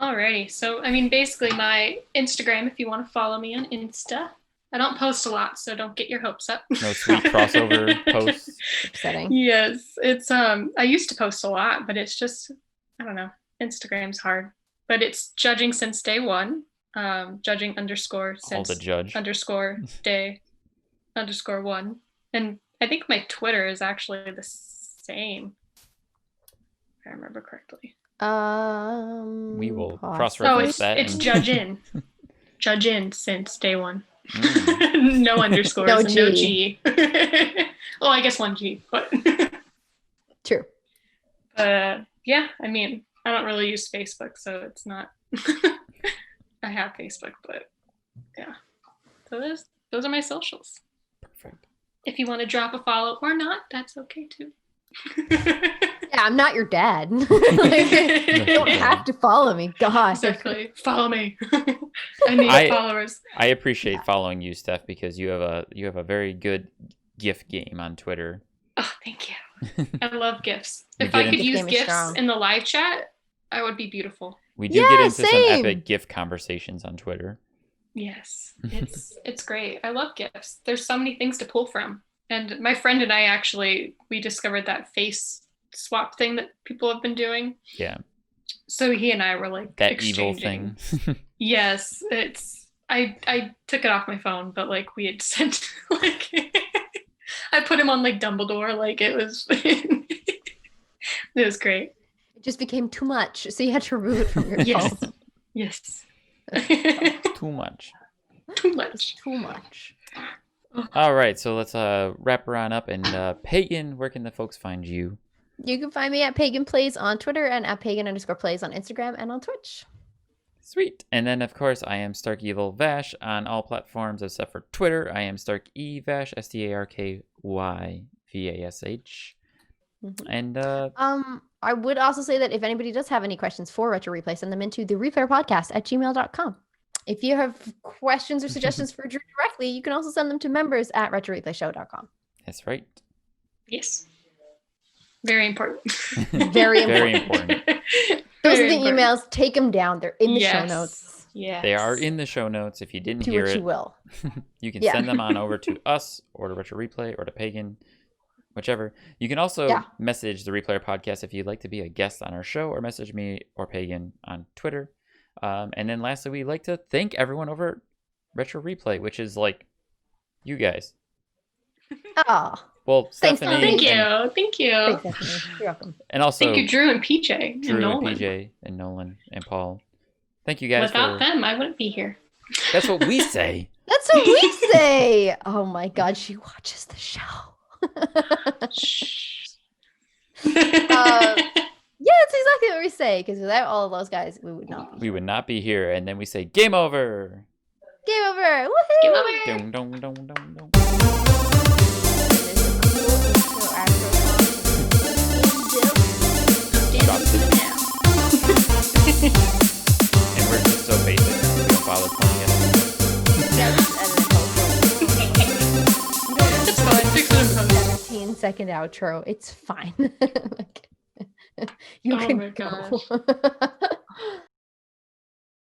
Alrighty. So, I mean, basically my Instagram, if you want to follow me on Insta. I don't post a lot, so don't get your hopes up. No sweet crossover posts. Upsetting. Yes. It's, I used to post a lot, but it's just, I don't know. Instagram's hard, but it's judging since day one. Judging underscore since underscore day underscore one. And I think my Twitter is actually the same, if I remember correctly. We will cross-reference that. It's judge in. Judge in since day one. No underscores, no G. Well, I guess one G, but true. Yeah, I mean, I don't really use Facebook, so it's not. I have Facebook, but yeah. So those are my socials. Perfect. If you want to drop a follow or not, that's okay too. Yeah, I'm not your dad. You don't have to follow me. God. Exactly. Follow me. I need followers. I appreciate following you, Steph, because you have a very good GIF game on Twitter. Oh, thank you. I love GIFs. If I could use GIFs in the live chat, I would be beautiful. We do get into some epic GIF conversations on Twitter. Yes, it's great. I love GIFs. There's so many things to pull from. And my friend and I we discovered that face swap thing that people have been doing. Yeah. So he and I were like that exchanging. evil thing. Yes, I took it off my phone, but like we had sent like I put him on like Dumbledore, like it was it was great. It just became too much, so you had to remove it from your phone. Yes. Too much. Too much. Too much. All right, so let's wrap her on up. And Pagan, where can the folks find you? You can find me at Pagan Plays on Twitter and at Pagan_Plays on Instagram and on Twitch. Sweet. And then, of course, I am Stark Evil Vash on all platforms except for Twitter. I am Stark E Vash, StarkyVash. And I would also say that if anybody does have any questions for Retro Replay, send them into thereplayerpodcast@gmail.com. If you have questions or suggestions for Drew directly, you can also send them to members at retroreplayshow.com. That's right. Yes. Very important. Very important. Very important. Those are the emails. Take them down. They're in the show notes. Yeah. They are in the show notes. If you didn't hear it, you will. You can send them on over to us or to Retro Replay or to Pagan, whichever. You can also message the Replayer Podcast if you'd like to be a guest on our show, or message me or Pagan on Twitter. And then lastly, we'd like to thank everyone over at Retro Replay, which is like you guys. Oh. Well, thanks, Stephanie. Thank you. Thanks, Stephanie. You're welcome. And also thank you, Drew and PJ. Drew and Nolan. PJ and Nolan and Paul. Thank you guys. Without them, I wouldn't be here. That's what we say. That's what we say. Oh my God, she watches the show. Shh. Yeah, it's exactly what we say, because without all of those guys, we would not be here. We would not be here. And then we say, game over. Game over. Woohoo. Game over. Dum, dum, dum, dum, dum. Drop 10-second outro. It's fine. Like, you Oh can my go. gosh.